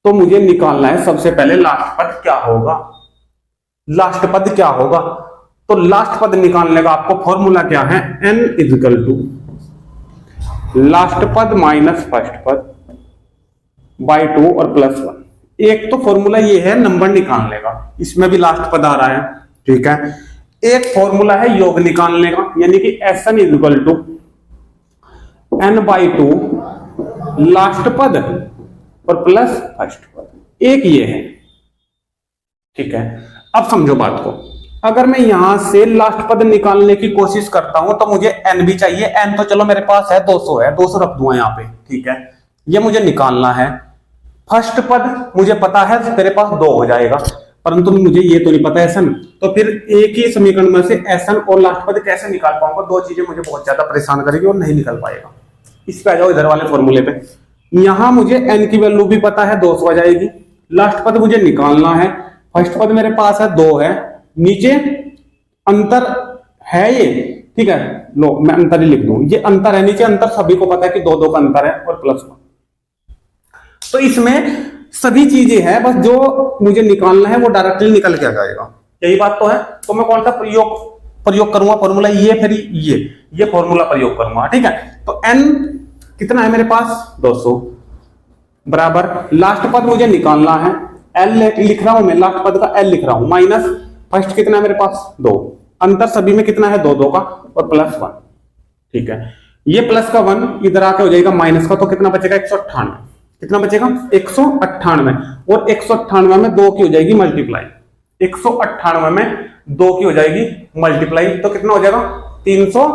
तो मुझे निकालना है सबसे पहले लास्ट पद क्या होगा, लास्ट पद क्या होगा। तो लास्ट पद निकालने का आपको फॉर्मूला क्या है, n इक्वल टू लास्ट पद माइनस फर्स्ट पद बाई 2 और +1। एक तो फॉर्मूला ये है नंबर निकालने का, इसमें भी लास्ट पद आ रहा है, ठीक है। एक फॉर्मूला है योग निकालने का, यानी कि Sn equal to n/2 last पद और प्लस फर्स्ट पद, एक ये है, ठीक है। अब समझो बात को, अगर मैं यहां से लास्ट पद निकालने की कोशिश करता हूं तो मुझे n भी चाहिए। n तो चलो मेरे पास है 200 है, 200 रख दूंगा यहाँ पे, ठीक है। ये मुझे निकालना है। फर्स्ट पद मुझे पता है मेरे पास 2 हो जाएगा, परंतु मुझे ये तो नहीं पता Sn, तो फिर एक ही समीकरण में से Sn और लास्ट पद कैसे निकाल पाऊंगा। दो चीजें मुझे बहुत ज्यादा परेशान करेगी और नहीं निकल पाएगा। इस पे आ जाओ, इधर वाले फॉर्मूले पे। यहां मुझे n की वैल्यू भी पता है 200 आ जाएगी, लास्ट पद मुझे निकालना है, फर्स्ट पद मेरे पास है 2 है, नीचे अंतर है ये, ठीक है। लो मैं अंतर ही लिख दूं, ये अंतर है, नीचे अंतर सभी को पता है कि 2 का अंतर है और +1। तो इसमें सभी चीजें हैं, बस जो मुझे निकालना है वो डायरेक्टली निकल के आ जाएगा, यही बात तो है। तो मैं कौन सा प्रयोग करूंगा फॉर्मूला, ये फिर ये फॉर्मूला प्रयोग करूंगा, ठीक है। तो n कितना है मेरे पास 200 बराबर लास्ट पद मुझे निकालना है, l लिख रहा हूं मैं, लास्ट पद का l लिख रहा हूं, माइनस फर्स्ट कितना है मेरे पास 2, अंतर सभी में कितना है 2 का और +1, ठीक है। ये प्लस का 1 इधर आके हो जाएगा माइनस का, तो कितना बचेगा 198, कितना बचेगा 198, और 198 में 2 की हो जाएगी मल्टीप्लाई, 198 में 2 की हो जाएगी मल्टीप्लाई, तो कितना हो जाएगा 300,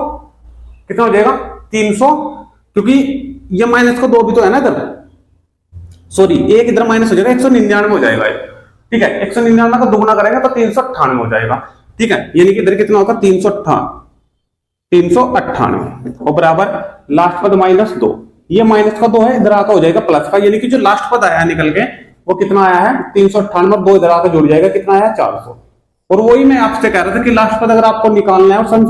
कितना हो जाएगा 300, क्योंकि ये माइनस का 2 भी तो है ना इधर, सॉरी एक इधर माइनस हो जाएगा, 199 हो जाएगा, ठीक है। 199 का दुगुना करेंगे तो 398 हो जाएगा, ठीक है। यानी कि इधर कितना होगा 398 और बराबर लास्ट पद -2, ये माइनस का 2 है, इधर आकर हो जाएगा प्लस का, यानी कि जो लास्ट पद आया है निकल के वो कितना आया है 398, 2 इधर आकर जुड़ जाएगा, कितना आया 400। और वही मैं आपसे कह रहा था कि लास्ट पद अगर आपको निकालना है और सम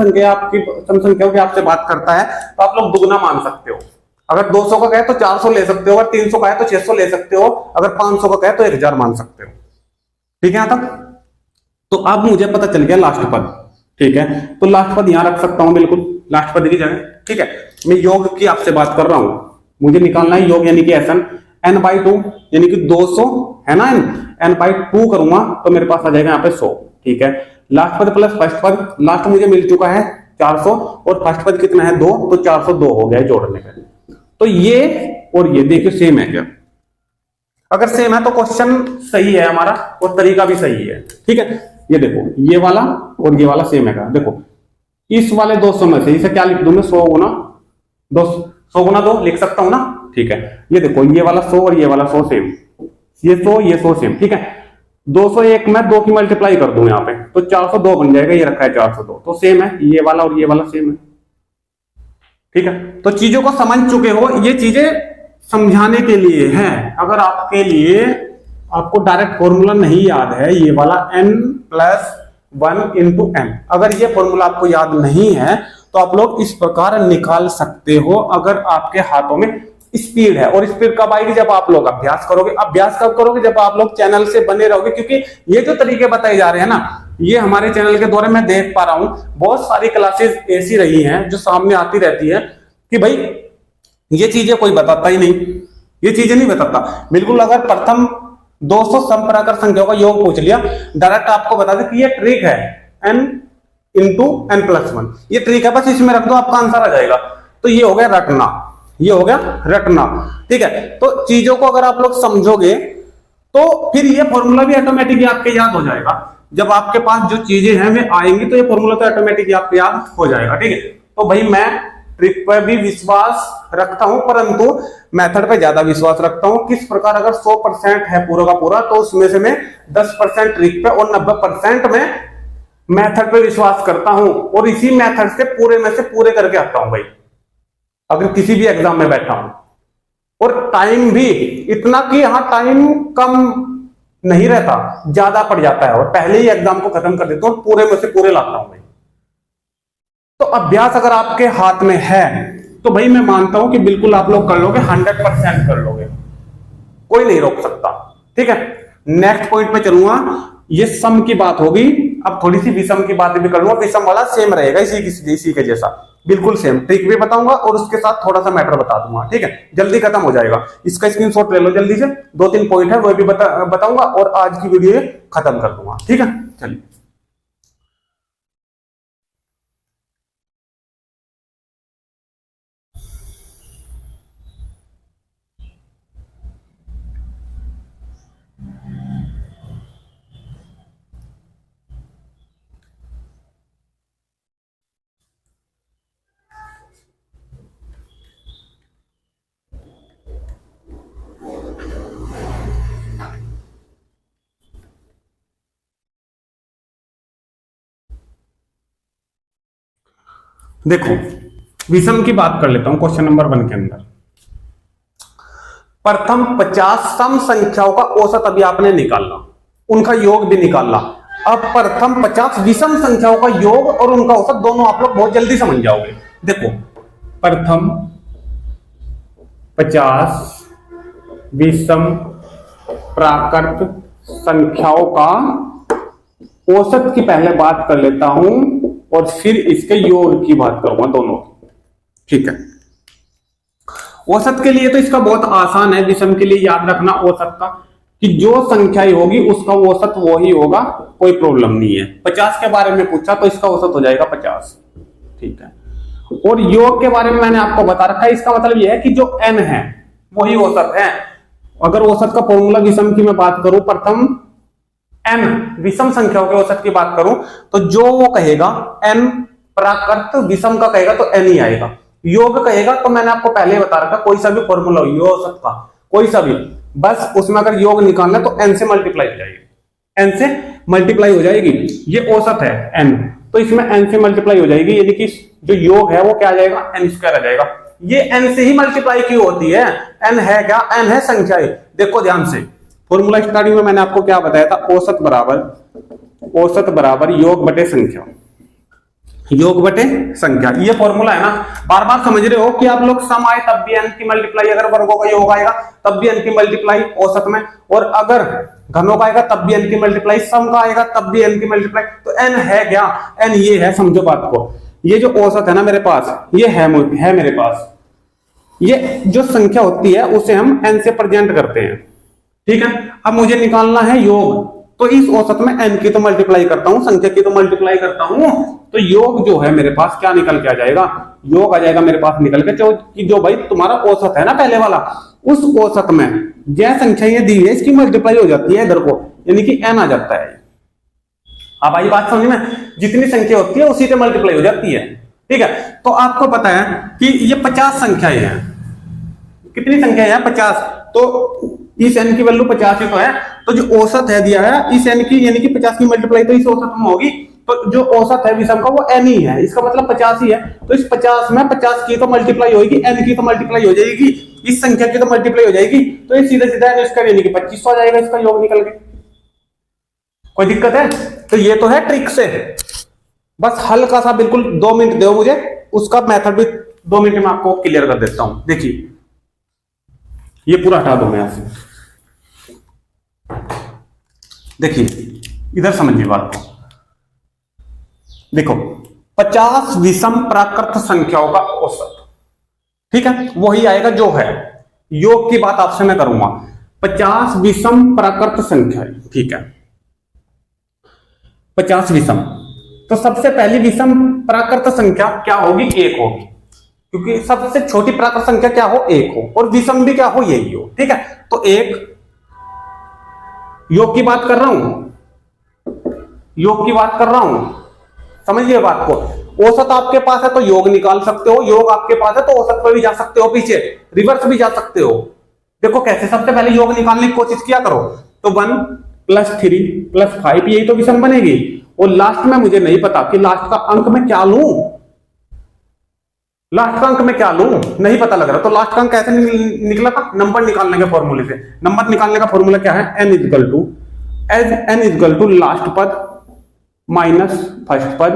संख्याओं की आपसे बात करता है तो आप लोग दुगना मान सकते हो। अगर 200 का कहे तो 400 ले सकते हो, अगर 300 का है तो 600 ले सकते हो, अगर 500 का कहे तो 1000 मान सकते हो, ठीक है। यहां तक तो अब मुझे पता चल गया लास्ट पद, ठीक है। तो लास्ट पद यहां रख सकता हूं, बिल्कुल लास्ट पद की जगह, ठीक है। मैं योग की आपसे बात कर रहा हूं, मुझे निकालना है योग, यानी कि Sn n/2 यानी कि 200 है ना, n/2 करूंगा तो मेरे पास आ जाएगा यहाँ पे 100, ठीक है। लास्ट पद प्लस फर्स्ट पद, लास्ट मुझे मिल चुका है 400 और फर्स्ट पद कितना है 2, तो 402 हो गया जोड़ने का। तो ये और ये देखिए सेम है क्या, अगर सेम है तो क्वेश्चन सही है हमारा और तरीका भी सही है, ठीक है। ये देखो ये वाला और ये वाला सेम है क्या, देखो इस वाले 200 में से इसे क्या लिख दूं मैं 100 गुना 2 लिख सकता हूं ना, ठीक है। ये देखो ये वाला 100 और ये वाला 100 सेम, ये 100 सेम, ठीक है। 201 में 2 की मल्टीप्लाई कर दूं यहाँ पे तो 402 बन जाएगा, ये रखा है 402, तो सेम है, ये वाला और ये वाला सेम है, ठीक है, तो चीजों को समझ चुके हो, ये चीजें समझाने के लिए हैं। अगर आपके लिए आपको डायरेक्ट फॉर्मूला नहीं याद है, ये वाला n+1 × n, अगर ये फॉर्मूला आपको याद नहीं है तो आप लोग इस प्रकार निकाल सकते हो, अगर आपके हाथों में स्पीड है। और स्पीड कब आएगी? जब आप लोग अभ्यास करोगे। अभ्यास कब करोगे? जब आप लोग चैनल से बने रहोगे, क्योंकि ये जो तरीके बताए जा रहे हैं ना, ये हमारे चैनल के द्वारा मैं देख पा रहा हूं, बहुत सारी क्लासेस ऐसी रही हैं जो सामने आती रहती है कि भाई ये चीजें कोई बताता ही नहीं, ये चीजें नहीं बताता बिल्कुल। अगर प्रथम 200 समपराकार संख्याओं का योग पूछ लिया, डायरेक्ट आपको बता दे कि ये ट्रिक है n × n+1, ये ट्रिक है, बस इसमें रख दो आपका आंसर आ जाएगा। तो ये हो गया रटना, ये हो गया रटना, ठीक है। तो चीजों को अगर आप लोग समझोगे तो फिर ये फॉर्मूला भी ऑटोमेटिकली आपके याद हो जाएगा। जब आपके पास जो चीजें हैं वे आएंगी तो ये फॉर्मूला तो ऑटोमेटिकली आपके याद हो जाएगा, ठीक है। तो भाई मैं ट्रिक पर भी विश्वास रखता हूं, परंतु मेथड पे ज्यादा विश्वास रखता हूं। किस प्रकार? अगर 100% है पूरा का पूरा, तो उसमें से मैं 10% ट्रिक पे और 90% में मेथड पे विश्वास करता हूं, और इसी मेथड से पूरे में से पूरे करके आता हूं भाई, अगर किसी भी एग्जाम में बैठा हूं। और टाइम भी इतना कि हाँ, टाइम कम नहीं रहता, ज्यादा पड़ जाता है, और पहले ही एग्जाम को खत्म कर देता हूं, पूरे में से पूरे लाता हूं भाई। तो अभ्यास अगर आपके हाथ में है तो भाई मैं मानता हूं कि बिल्कुल आप लोग कर लोगे, 100% कर लोगे, कोई नहीं रोक सकता, ठीक है। नेक्स्ट पॉइंट पे चलूंगा, ये सम की बात होगी, अब थोड़ी सी विषम की बात भी कर लूंगा। विषम वाला सेम रहेगा, इसी के जैसा बिल्कुल सेम ट्रिक भी बताऊंगा और उसके साथ थोड़ा सा मैटर बता दूंगा, ठीक है। जल्दी खत्म हो जाएगा, इसका स्क्रीनशॉट ले लो जल्दी से, 2-3 पॉइंट है वो भी बताऊंगा और आज की वीडियो खत्म कर दूंगा, ठीक है। चलिए देखो, विषम की बात कर लेता हूं। क्वेश्चन नंबर 1 के अंदर प्रथम 50 सम संख्याओं का औसत अभी आपने निकालना, उनका योग भी निकालना। अब प्रथम 50 विषम संख्याओं का योग और उनका औसत दोनों आप लोग बहुत जल्दी समझ जाओगे। देखो, प्रथम 50 विषम प्राकृत संख्याओं का औसत की पहले बात कर लेता हूं और फिर इसके योग की बात करूंगा दोनों, ठीक है। औसत के लिए तो इसका बहुत आसान है, विषम के लिए याद रखना औसत का कि जो संख्या होगी उसका औसत वो ही होगा, कोई प्रॉब्लम नहीं है। 50 के बारे में पूछा तो इसका औसत हो जाएगा 50, ठीक है। और योग के बारे में मैंने आपको बता रखा है, इसका मतलब यह है कि जो n है वही औसत है। अगर औसत का फॉर्मूला विषम की मैं बात करूं, प्रथम n विषम संख्याओं के औसत की बात करूं तो जो वो कहेगा n प्राकृत विषम का कहेगा तो n ही आएगा। योग कहेगा तो मैंने आपको पहले ही बता रखा, कोई सा भी फॉर्मूला हो औसत का, कोई सा भी, बस उसमें अगर योग निकालना तो n से मल्टीप्लाई हो जाएगी, n से मल्टीप्लाई हो जाएगी। ये औसत है n, तो इसमें n से मल्टीप्लाई हो जाएगी, यानी कि जो योग है वो क्या आ जाएगा, n² आ जाएगा। ये n से ही मल्टीप्लाई क्यों होती है? n है क्या? n है संख्याएं। देखो ध्यान से, फॉर्मूला स्टार्टिंग में मैंने आपको क्या बताया था, औसत बराबर योग बटे संख्या, योग बटे संख्या, ये फॉर्मूला है ना। बार बार समझ रहे हो कि आप लोग सम आए तब भी n की मल्टीप्लाई, अगर वर्गों का योग आएगा तब भी n की मल्टीप्लाई औसत में, और अगर घनों का आएगा तब भी n की मल्टीप्लाई, सम का आएगा तब भी n की मल्टीप्लाई। तो n है क्या? n ये है, समझो बात को। ये जो औसत है ना मेरे पास, ये है मेरे पास, ये जो संख्या होती है उसे हम n से प्रेजेंट करते हैं, ठीक है। अब मुझे निकालना है योग, तो इस औसत में n की तो मल्टीप्लाई करता हूं, संख्या की तो मल्टीप्लाई करता हूं, तो योग जो है मेरे पास क्या निकल के आ जाएगा, योग आ जाएगा मेरे पास निकल के जो भाई तुम्हारा औसत है ना पहले वाला, उस औसत में जय संख्या ये दी है इसकी मल्टीप्लाई हो जाती है इधर को, यानी कि n आ जाता है। अब आई बात समझ में, जितनी संख्या होती है उसी से मल्टीप्लाई हो जाती है, ठीक है। तो आपको पता है कि ये 50 संख्याएं हैं, कितनी संख्या है? 50। तो इस n की वैल्यू 50 ही तो है, तो जो औसत है दिया है इस n की, यानी कि 50 की मल्टीप्लाई तो इस औसत में होगी, तो जो औसत है विषम का वो n ही है, इसका मतलब 50 ही है। तो इस 50 में 50 की तो मल्टीप्लाई होगी, n की तो मल्टीप्लाई हो जाएगी, इस संख्या की तो मल्टीप्लाई हो जाएगी, तो ये सीधा सीधा इसका यानी कि 2500 आ जाएगा इसका योग निकल के। कोई दिक्कत है? तो ये तो है ट्रिक से, बस हल्का सा बिल्कुल 2 मिनट दो मुझे, उसका मेथड भी 2 मिनट में आपको क्लियर कर देता हूं। देखिए ये पूरा हटा दो मैं यहां से। देखिए इधर समझिए बात को। देखो 50 विषम प्राकृत संख्याओं का औसत, ठीक है, वही आएगा जो है। योग की बात आपसे मैं करूंगा। 50 विषम प्राकृत संख्या, ठीक है, 50 विषम। तो सबसे पहली विषम प्राकृत संख्या क्या होगी? 1 होगी, क्योंकि सबसे छोटी प्राकृत संख्या क्या हो? 1 हो, और विषम भी क्या हो? यही हो, ठीक है। तो 1 योग की बात कर रहा हूं, योग की बात कर रहा हूं, समझिए बात को। औसत आपके पास है तो योग निकाल सकते हो, योग आपके पास है तो औसत पर भी जा सकते हो, पीछे रिवर्स भी जा सकते हो। देखो कैसे, सबसे पहले योग निकालने की कोशिश किया करो। तो 1 + 3 + 5 यही तो विषम बनेगी। और लास्ट में मुझे नहीं पता कि लास्ट का अंक में क्या लूं, लास्ट का अंक में क्या लूं, नहीं पता लग रहा। तो लास्ट का अंक कैसे निकला था? नंबर निकालने के फॉर्मूले से। नंबर निकालने का फॉर्मूला क्या है? n = लास्ट पद माइनस फर्स्ट पद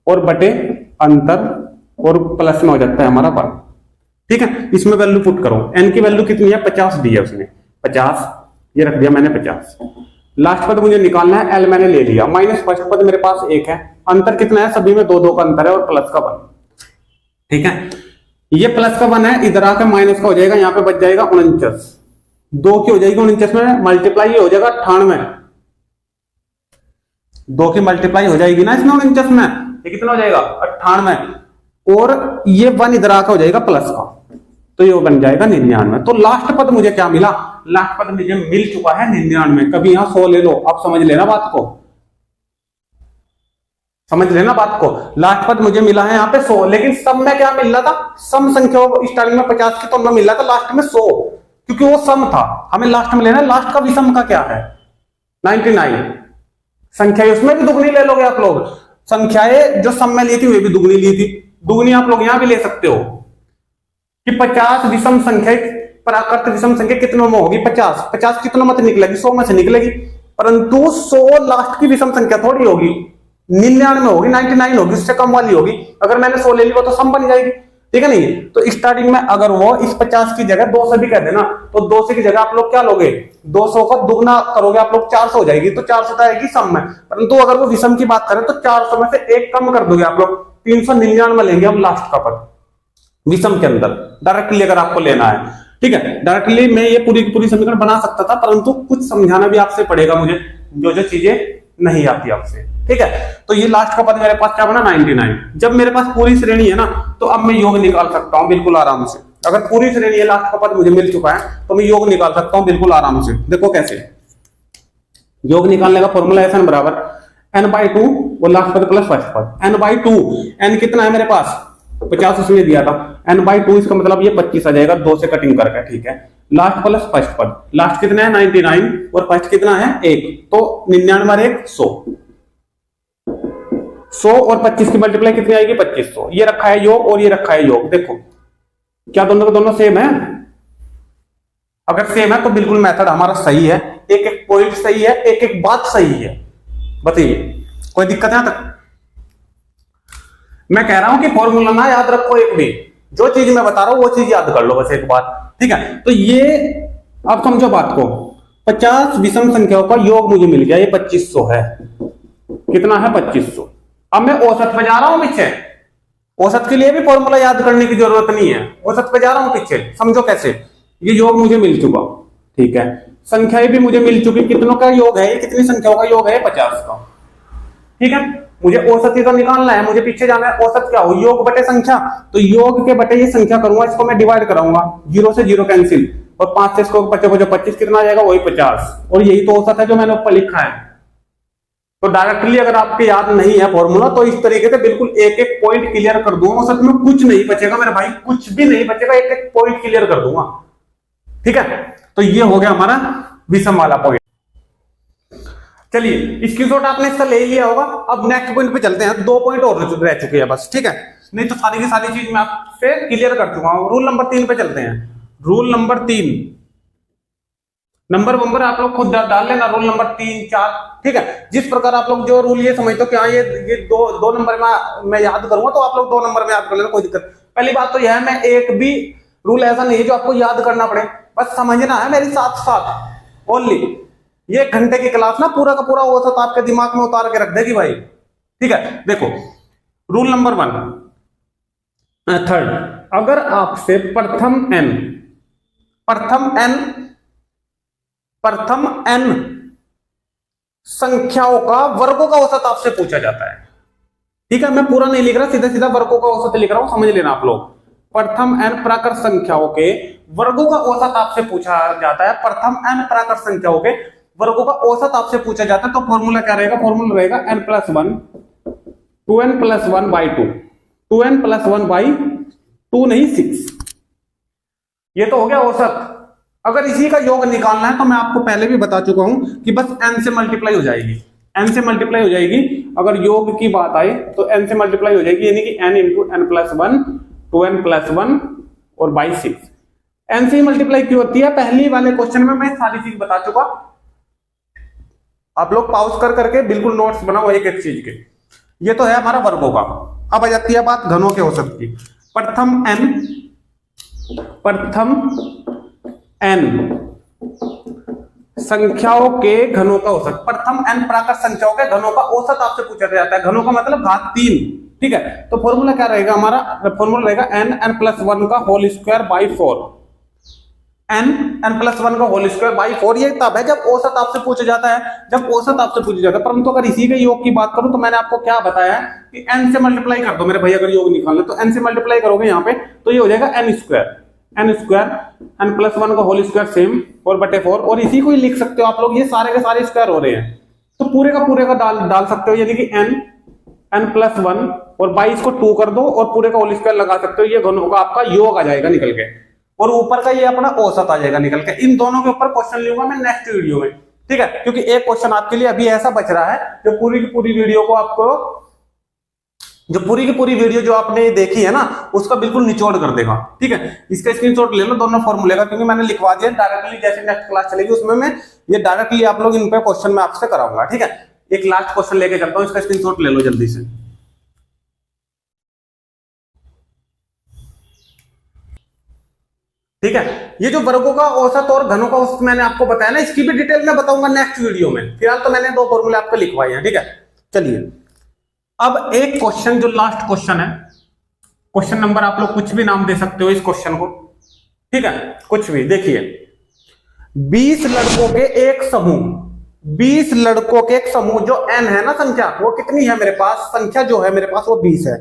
और बटे अंतर, और प्लस में हो जाता है हमारा पद, ठीक है। इसमें वैल्यू पुट करो। n की वैल्यू कितनी है? 50 दी है उसने, 50 ये रख दिया मैंने 50। लास्ट पद मुझे निकालना है, l मैंने ले लिया, माइनस फर्स्ट पद मेरे पास 1 है, अंतर कितना है? सभी में 2 का अंतर है, और प्लस का 1, ठीक है। ये प्लस का 1 है, इधर आकर माइनस का हो जाएगा, यहाँ पे बच जाएगा 49, 2 की हो जाएगी 49 में, मल्टीप्लाई ये हो जाएगा 98, 2 की मल्टीप्लाई हो जाएगी ना इसमें 49 में, ये कितना हो जाएगा? 98, और ये 1 इधर आकर हो जाएगा प्लस का, तो ये बन जाएगा 99। तो लास्ट पद मुझे क्या मिला? लास्ट पद मुझे मिल चुका है 99। कभी यहां 100 ले लो, आप समझ लेना बात को, समझ लेना बात को। लास्ट पद मुझे मिला है यहाँ पे 100, लेकिन सम में क्या मिल रहा था? सम संख्या स्टार्टिंग में 50 की, तो हमें मिल रहा था लास्ट में 100, क्योंकि वो सम था। हमें लास्ट में लेना है, लास्ट का विषम का क्या है? 99। संख्याएं उसमें भी दुगनी ले लोगे आप लोग, संख्याएं जो सम में ली थी वे भी दुगनी ली थी, दुगनी आप लोग यहां भी ले सकते हो कि 50 विषम संख्या प्राकृत विषम संख्या कितनों में होगी? 50। 50 कितनों में निकलेगी? 100 में से निकलेगी, परंतु 100 लास्ट की विषम संख्या थोड़ी होगी, 99 होगी, 99 होगी, उससे कम वाली होगी। अगर मैंने 100 ले ली वो तो सम बन जाएगी, ठीक है नहीं? तो स्टार्टिंग में अगर वो इस 50 की जगह 200 भी कह देना, तो 200 की जगह आप लोग क्या लोगे? 200 का दुगना करोगे आप लोग, 400 हो जाएगी, तो 400 तो आएगी सम में। परंतु अगर वो विषम की बात करें तो 400 में से 1 कम कर दोगे आप लोग, 399 लेंगे हम लास्ट का पद विषम के अंदर, डायरेक्टली अगर आपको लेना है, ठीक है। डायरेक्टली मैं ये पूरी समीकरण बना सकता था, परंतु कुछ समझाना भी आपसे पड़ेगा मुझे, जो चीजें नहीं आती आपसे, ठीक है। तो ये लास्ट का पद मेरे पास क्या बना? 99। जब मेरे पास पूरी श्रेणी है ना, तो अब मैं योग निकाल सकता हूं बिल्कुल आराम से। अगर पूरी श्रेणी है, लास्ट का पद मुझे मिल चुका है, तो मैं योग निकाल सकता हूं बिल्कुल आराम से। देखो कैसे योग निकालने का फॉर्मूला है, n बराबर n/2 और लास्ट पद प्लस फर्स्ट पद। n/2, n कितना है मेरे पास? 50 उसने दिया था, n/2 इसका मतलब ये 25 आ जाएगा, 2 से कटिंग करके, ठीक है। लास्ट प्लस फर्स्ट पद, लास्ट कितना है? 99, और फर्स्ट कितना है? 1, तो 99 और 1 100, 100 और 25 की मल्टीप्लाई कितनी आएगी? 2500। ये रखा है योग और ये रखा है योग। देखो क्या दोनों के दोनों सेम है? अगर सेम है तो बिल्कुल मेथड हमारा सही है, एक एक पॉइंट सही है, एक एक बात सही है। बताइए कोई दिक्कत है तक? मैं कह रहा हूं कि फॉर्मूला ना याद रखो एक भी, जो चीज मैं बता रहा हूं वो चीज याद कर लो बस एक बार, ठीक है। तो ये अब समझो बात को, 50 विषम संख्याओं का योग मुझे मिल गया, ये 2500 है। कितना है? 2500। अब मैं औसत पे जा रहा हूं पीछे, औसत के लिए भी फॉर्मूला याद करने की जरूरत नहीं है, औसत पे जा रहा हूं पीछे। समझो कैसे, ये योग मुझे मिल चुका, ठीक है, संख्याएं भी मुझे मिल चुकी। कितनों का योग है? कितनी संख्याओं का योग है? 50 का, ठीक है। मुझे औसत ही तो निकालना है, मुझे पीछे जाना है। औसत क्या हो? योग बटे संख्या, तो योग के बटे ये संख्या करूंगा, इसको मैं डिवाइड कराऊंगा, 0 से 0 कैंसिल, और 5 से इसको 25 कितना आ जाएगा? वही 50, और यही तो औसत है जो मैंने ऊपर लिखा है। तो डायरेक्टली अगर आपके याद नहीं है फॉर्मूला, तो इस तरीके से बिल्कुल एक एक पॉइंट क्लियर कर दूंगा, औसत में कुछ नहीं बचेगा मेरे भाई, कुछ भी नहीं बचेगा, एक एक पॉइंट क्लियर कर दूंगा, ठीक है। तो ये हो गया हमारा विषम वाला पॉइंट। चलिए स्क्रीनशॉट आपने इसका ले लिया होगा। अब नेक्स्ट पॉइंट पे चलते हैं, 2 पॉइंट और रह चुके हैं बस, ठीक है, नहीं तो सारी की सारी चीज मैं आपसे क्लियर कर चुका हूं। रूल नंबर 3 पे चलते हैं। रूल नंबर 3, नंबर आप लोग खुद डाल लेना, रूल नंबर 3, 4, ठीक है। जिस प्रकार आप लोग जो रूल ये समझते हो कि हाँ ये दो नंबर में मैं याद करूंगा, तो आप लोग 2 नंबर में याद कर लेना, कोई दिक्कत। पहली बात तो यह है, मैं एक भी रूल ऐसा नहीं है जो आपको याद करना पड़े, बस समझना है मेरे साथ साथ ओनली। ये 1 घंटे की क्लास ना पूरा का पूरा औसत आपके दिमाग में उतार के रख देगी भाई, ठीक है। देखो रूल नंबर 1, थर्ड, अगर आपसे प्रथम n संख्याओं का वर्गों का औसत आपसे पूछा जाता है, ठीक है। मैं पूरा नहीं लिख रहा, सीधा सीधा वर्गों का औसत लिख रहा हूं, समझ लेना आप लोग। प्रथम n प्राकृत संख्याओं के वर्गों का औसत आपसे पूछा जाता है, प्रथम n प्राकृत संख्याओं के वर्गों का औसत आपसे पूछा जाता है, तो फॉर्मूला क्या रहेगा? फॉर्मूला रहेगा n+1 2n+1/2, 2n+1/2 नहीं 6। ये तो हो गया औसत। अगर इसी का योग निकालना है तो मैं आपको पहले भी बता चुका हूं कि बस n से मल्टीप्लाई हो जाएगी, n से मल्टीप्लाई हो जाएगी। अगर योग की बात आए तो n से मल्टीप्लाई हो जाएगी, यानी कि n × n+1 2n+1 और बाई 6। n से ही मल्टीप्लाई क्यों होती है? पहली वाले क्वेश्चन में मैं सारी चीज बता चुका, आप लोग पॉज कर करके बिल्कुल नोट्स बनाओ एक एक चीज के। ये तो है हमारा वर्गों का। अब आ जाती है बात घनों के औसत की। प्रथम n संख्याओं के घनों का औसत, प्रथम n प्राकृत संख्याओं के घनों का औसत आपसे पूछा जाता है। घनों का मतलब घात 3, ठीक है। तो फॉर्मूला क्या रहेगा हमारा? फॉर्मूला रहेगा n+1 का होल स्क्वायर बाई 4, n+1 का होल स्क्वायर बाई 4। ये तब है जब औसत आपसे पूछा जाता है, जब औसत आपसे पूछा जाता है। परंतु अगर इसी के योग की बात करूं तो मैंने आपको क्या बताया कि n से मल्टीप्लाई कर दो मेरे भाई। अगर योग निकालना तो n से मल्टीप्लाई करोगे यहाँ पे तो ये हो जाएगा n+1 का होल स्क्वायर सेम 4/4, और इसी को ही लिख सकते हो आप लोग। ये सारे के सारे स्क्वायर हो रहे हैं तो पूरे का डाल सकते हो, यानी कि n+1 और 22 को 2 कर दो और पूरे का होल स्क्वायर लगा सकते हो। ये घनों का आपका योग आ जाएगा निकल के, और ऊपर का ये अपना औसत आ जाएगा निकल के। इन दोनों के ऊपर क्वेश्चन लूंगा मैं नेक्स्ट वीडियो में, ठीक है, क्योंकि एक क्वेश्चन आपके लिए अभी ऐसा बच रहा है जो पूरी की पूरी वीडियो को आपको, जो पूरी की पूरी वीडियो जो आपने देखी है ना उसका बिल्कुल निचोड़ कर देगा, ठीक है। इसका स्क्रीनशॉट ले लो दोनों फॉर्मूले का, क्योंकि मैंने लिखवा दिया डायरेक्टली। जैसे नेक्स्ट क्लास चलेगी उसमें मैं ये डायरेक्टली आप लोग इन पे क्वेश्चन मैं आपसे कराऊंगा, ठीक है। एक लास्ट क्वेश्चन लेके चलता हूं, इसका स्क्रीनशॉट ले लो जल्दी से। ठीक है, ये जो वर्गों का औसत और घनों का औसत मैंने आपको बताया ना, इसकी भी डिटेल में बताऊंगा नेक्स्ट वीडियो में। फिलहाल तो मैंने 2 फॉर्मूले आपको लिखवाए हैं, ठीक है। चलिए अब एक क्वेश्चन जो लास्ट क्वेश्चन है, क्वेश्चन नंबर आप लोग कुछ भी नाम दे सकते हो इस क्वेश्चन को, ठीक है, कुछ भी। देखिए 20 लड़कों के एक समूह, 20 लड़कों के एक समूह, जो n है ना संख्या, वो कितनी है मेरे पास? संख्या जो है मेरे पास वो 20 है।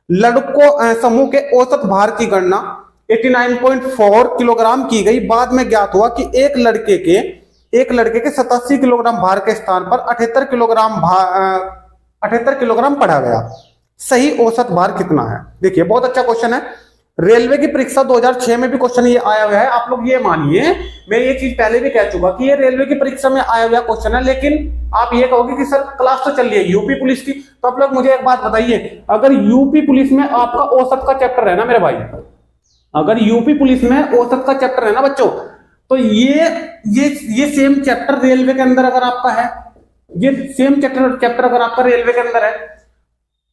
लड़कों समूह के औसत भार की गणना 89.4 किलोग्राम की गई। बाद में ज्ञात हुआ कि एक लड़के के 87 किलोग्राम भार के स्थान पर 78 किलोग्राम पढ़ा गया। सही औसत भार कितना है? देखिए बहुत अच्छा क्वेश्चन है। रेलवे की परीक्षा 2006 में भी क्वेश्चन ये आया हुआ है। आप लोग ये मानिए, मैं ये चीज पहले भी कह चुका कि ये रेलवे की परीक्षा में आया हुआ क्वेश्चन है, लेकिन आप ये कहोगे कि सर क्लास तो चल रही है यूपी पुलिस की, तो आप लोग मुझे एक बात बताइए, अगर यूपी पुलिस में आपका औसत का चैप्टर है ना मेरे भाई, अगर यूपी पुलिस में औसत का चैप्टर है ना बच्चों, तो ये सेम चैप्टर रेलवे के अंदर अगर आपका है, ये सेम चैप्टर अगर आपका रेलवे के अंदर है,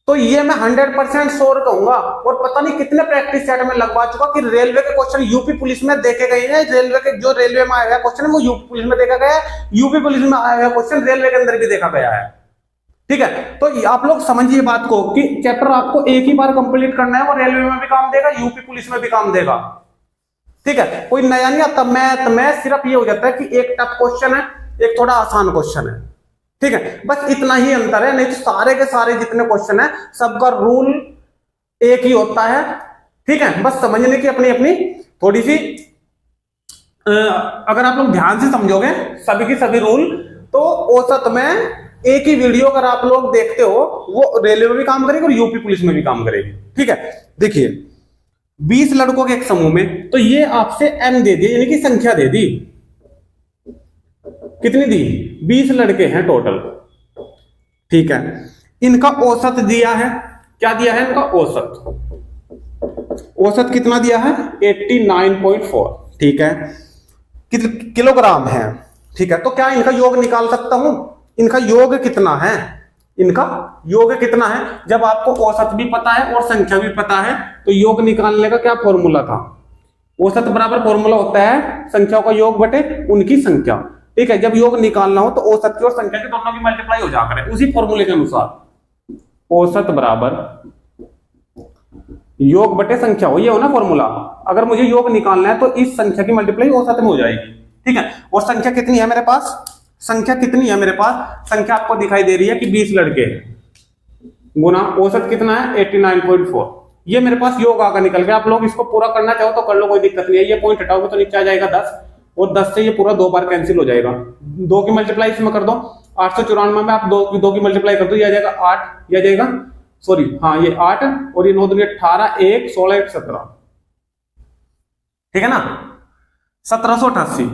तो ये मैं 100% श्योर कहूंगा, और पता नहीं कितने प्रैक्टिस सेट में लगवा चुका कि रेलवे के क्वेश्चन यूपी पुलिस में देखे गए हैं। रेलवे के जो रेलवे में आया हुआ क्वेश्चन है वो यूपी पुलिस में देखा गया है, यूपी पुलिस में आया हुआ क्वेश्चन रेलवे के अंदर भी देखा गया है, ठीक है। तो आप लोग समझिए बात को कि चैप्टर आपको एक ही बार कंप्लीट करना है, और रेलवे में भी काम देगा, यूपी पुलिस में भी काम देगा, ठीक है। कोई नया नहीं आता। मैथ में सिर्फ ये हो जाता है कि एक टफ क्वेश्चन है, एक थोड़ा आसान क्वेश्चन है, ठीक है, बस इतना ही अंतर है। नहीं तो सारे के सारे जितने क्वेश्चन है सबका रूल एक ही होता है, ठीक है। बस समझने की अपनी अपनी थोड़ी सी, अगर आप लोग ध्यान से समझोगे सभी की सभी रूल, तो औसत में एक ही वीडियो अगर आप लोग देखते हो वो रेलवे में भी काम करेगी और यूपी पुलिस में भी काम करेगी, ठीक है। देखिए 20 लड़कों के एक समूह में, तो ये आपसे n दे दी, यानी कि संख्या दे दी, कितनी दी, 20 लड़के हैं टोटल, ठीक है। इनका औसत दिया है, क्या दिया है इनका औसत, औसत कितना दिया है 89.4, ठीक है, किलोग्राम है, ठीक है। तो क्या इनका योग निकाल सकता हूं, इनका योग कितना है, इनका योग कितना है, जब आपको औसत भी पता है और संख्या भी पता है तो योग निकालने का क्या फॉर्मूला था, औसत बराबर फॉर्मूला होता है संख्याओं का योग बटे उनकी संख्या, ठीक है। जब योग निकालना हो तो औसत की और संख्या की दोनों की मल्टीप्लाई हो जाकर है, उसी फॉर्मूले के अनुसार औसत बराबर योग बटे संख्या हो, ये हो ना फॉर्मूला। अगर मुझे योग निकालना है तो इस संख्या की मल्टीप्लाई औसत में हो जाएगी, ठीक है। और संख्या कितनी है मेरे पास, संख्या कितनी है मेरे पास, संख्या आपको दिखाई दे रही है कि 20 लड़के गुना औसत कितना है 89.4, ये मेरे पास योग आकर निकल गया। आप लोग इसको पूरा करना चाहो तो कर लो, कोई दिक्कत नहीं है। ये पॉइंट हटाओगे तो नीचे आ जाएगा 10 और 10 से ये पूरा 2 बार कैंसिल हो जाएगा, 2 की मल्टीप्लाई इसमें कर दो, 894 में आप 2 की मल्टीप्लाई कर दो, ये आ जाएगा 8, ये आ जाएगा सॉरी हाँ ये 8 और ये 9 दूनी 18, 1 16 1 17, ठीक है ना, 1788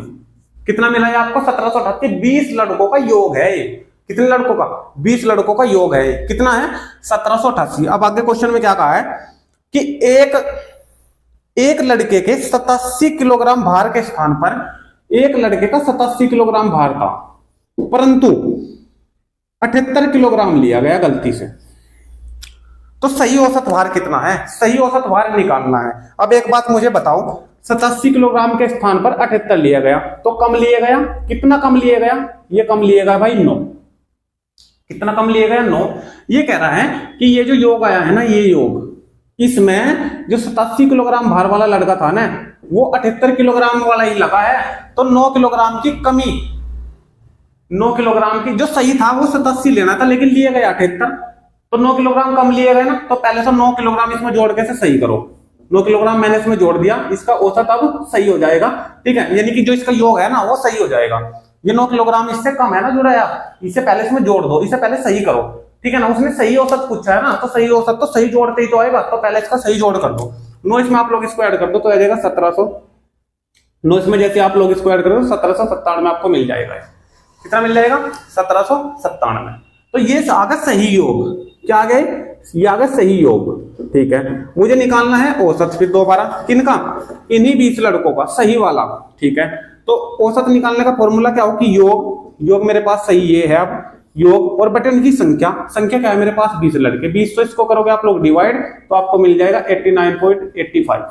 कितना मिला है आपको 1788, 20 लड़कों का योग है ये, कितने लड़कों का 20 लड़कों का योग है, कितना है 1788। अब आगे क्वेश्चन में क्या कहा है कि एक लड़के के 87 किलोग्राम भार के स्थान पर एक लड़के का 87 किलोग्राम भार था, परंतु 78 किलोग्राम लिया गया गलती से, तो सही औसत भार कितना है, सही औसत भार निकालना है। अब एक बात मुझे बताओ, 87 किलोग्राम के स्थान पर 78 लिया गया तो कम लिया गया, कितना कम लिया गया, ये कम लिया गया भाई 9, कितना कम लिया गया 9। ये कह रहा है कि ये जो योग आया है ना, ये योग, इसमें जो 87 किलोग्राम भार वाला लड़का था ना, वो 78 किलोग्राम वाला ही लगा है, तो 9 किलोग्राम की कमी, 9 किलोग्राम की, जो सही था वो 87 लेना था लेकिन लिया गया 78, तो 9 किलोग्राम कम लिए गए ना, तो पहले से 9 किलोग्राम इसमें जोड़ के से सही करो, 9 किलोग्राम मैंने इसमें जोड़ दिया, इसका औसत अब सही हो जाएगा, ठीक है, यानी कि जो इसका योग है ना वो सही हो जाएगा। ये 9 किलोग्राम इससे कम है ना जुड़ाया, इसे पहले इसमें जोड़ दो, इसे पहले सही करो, ठीक है ना, उसने सही औसत पूछा है ना, तो सही औसत तो सही जोड़ते ही तो आएगा, तो पहले इसका सही जोड़ कर दो, 9 इसमें आप लोग इसको ऐड कर दो तो आ जाएगा 1700, 9 इसमें जैसे आप लोग इसको ऐड करो 1797 आपको मिल जाएगा, कितना मिल जाएगा 1797। तो ये आ गया सही योग, क्या आ गए, ये आ गया सही योग, ठीक है। मुझे निकालना है औसत फिर दोबारा, किनका, इन्हीं 20 लड़कों का, सही वाला, ठीक है। तो औसत निकालने का फॉर्मूला क्या हो कि योग मेरे पास सही ये है, अब योग और बटे उनकी संख्या, संख्या क्या है मेरे पास 20 लड़के, 20 तो इसको करोगे आप लोग डिवाइड तो आपको मिल जाएगा 89.85,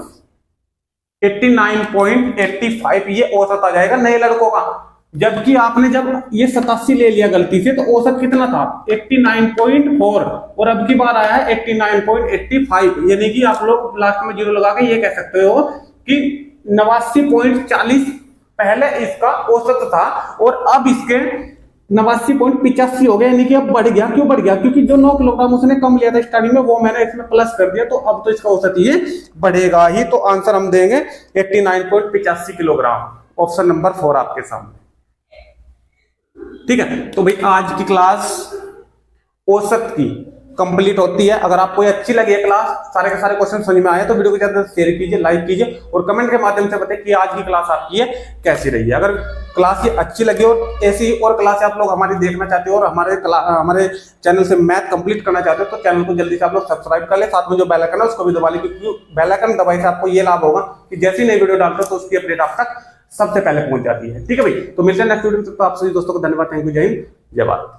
89.85 ये औसत आ जाएगा नए लड़कों का। जबकि आपने जब ये 87 ले लिया गलती से तो औसत कितना था 89.4 और अब की बार आया है 89.85, यानी कि आप लोग लास्ट में 0 लगा के ये कह सकते हो कि 89.40 पहले इसका औसत था और अब इसके 89.85 हो गया, यानी कि अब बढ़ गया। क्यों बढ़ गया, क्योंकि जो 9 किलोग्राम उसने कम लिया था स्टार्टिंग में वो मैंने इसमें प्लस कर दिया, तो अब तो इसका औसत ये बढ़ेगा ही। तो आंसर हम देंगे 89.85 किलोग्राम, ऑप्शन नंबर 4 आपके सामने, ठीक है। तो भाई आज की क्लास औसत की कंप्लीट होती है। अगर आपको ये अच्छी लगी है क्लास, सारे के सारे क्वेश्चन समझ में आए तो वीडियो को ज्यादा शेयर कीजिए, लाइक कीजिए और कमेंट के माध्यम से बताइए कि आज की क्लास आपकी है कैसी रही है। अगर क्लास ये अच्छी लगी और ऐसी और क्लास आप लोग हमारी देखना चाहते हो और हमारे चैनल से मैथ कंप्लीट करना चाहते हो तो चैनल को जल्दी से आप लोग सब्सक्राइब कर ले, साथ में जो बेल आइकन है उसको भी दबा ले, क्योंकि बेल आइकन दबाई से आपको ये लाभ होगा कि जैसी नई वीडियो डालते हो तो उसकी अपडेट आप तक सबसे पहले पहुंच जाती है, ठीक है भाई। तो मिलते हैं नेक्स्ट वीडियो में, तो आप सभी दोस्तों को धन्यवाद, थैंक यू, जय हिंद, जय भारत।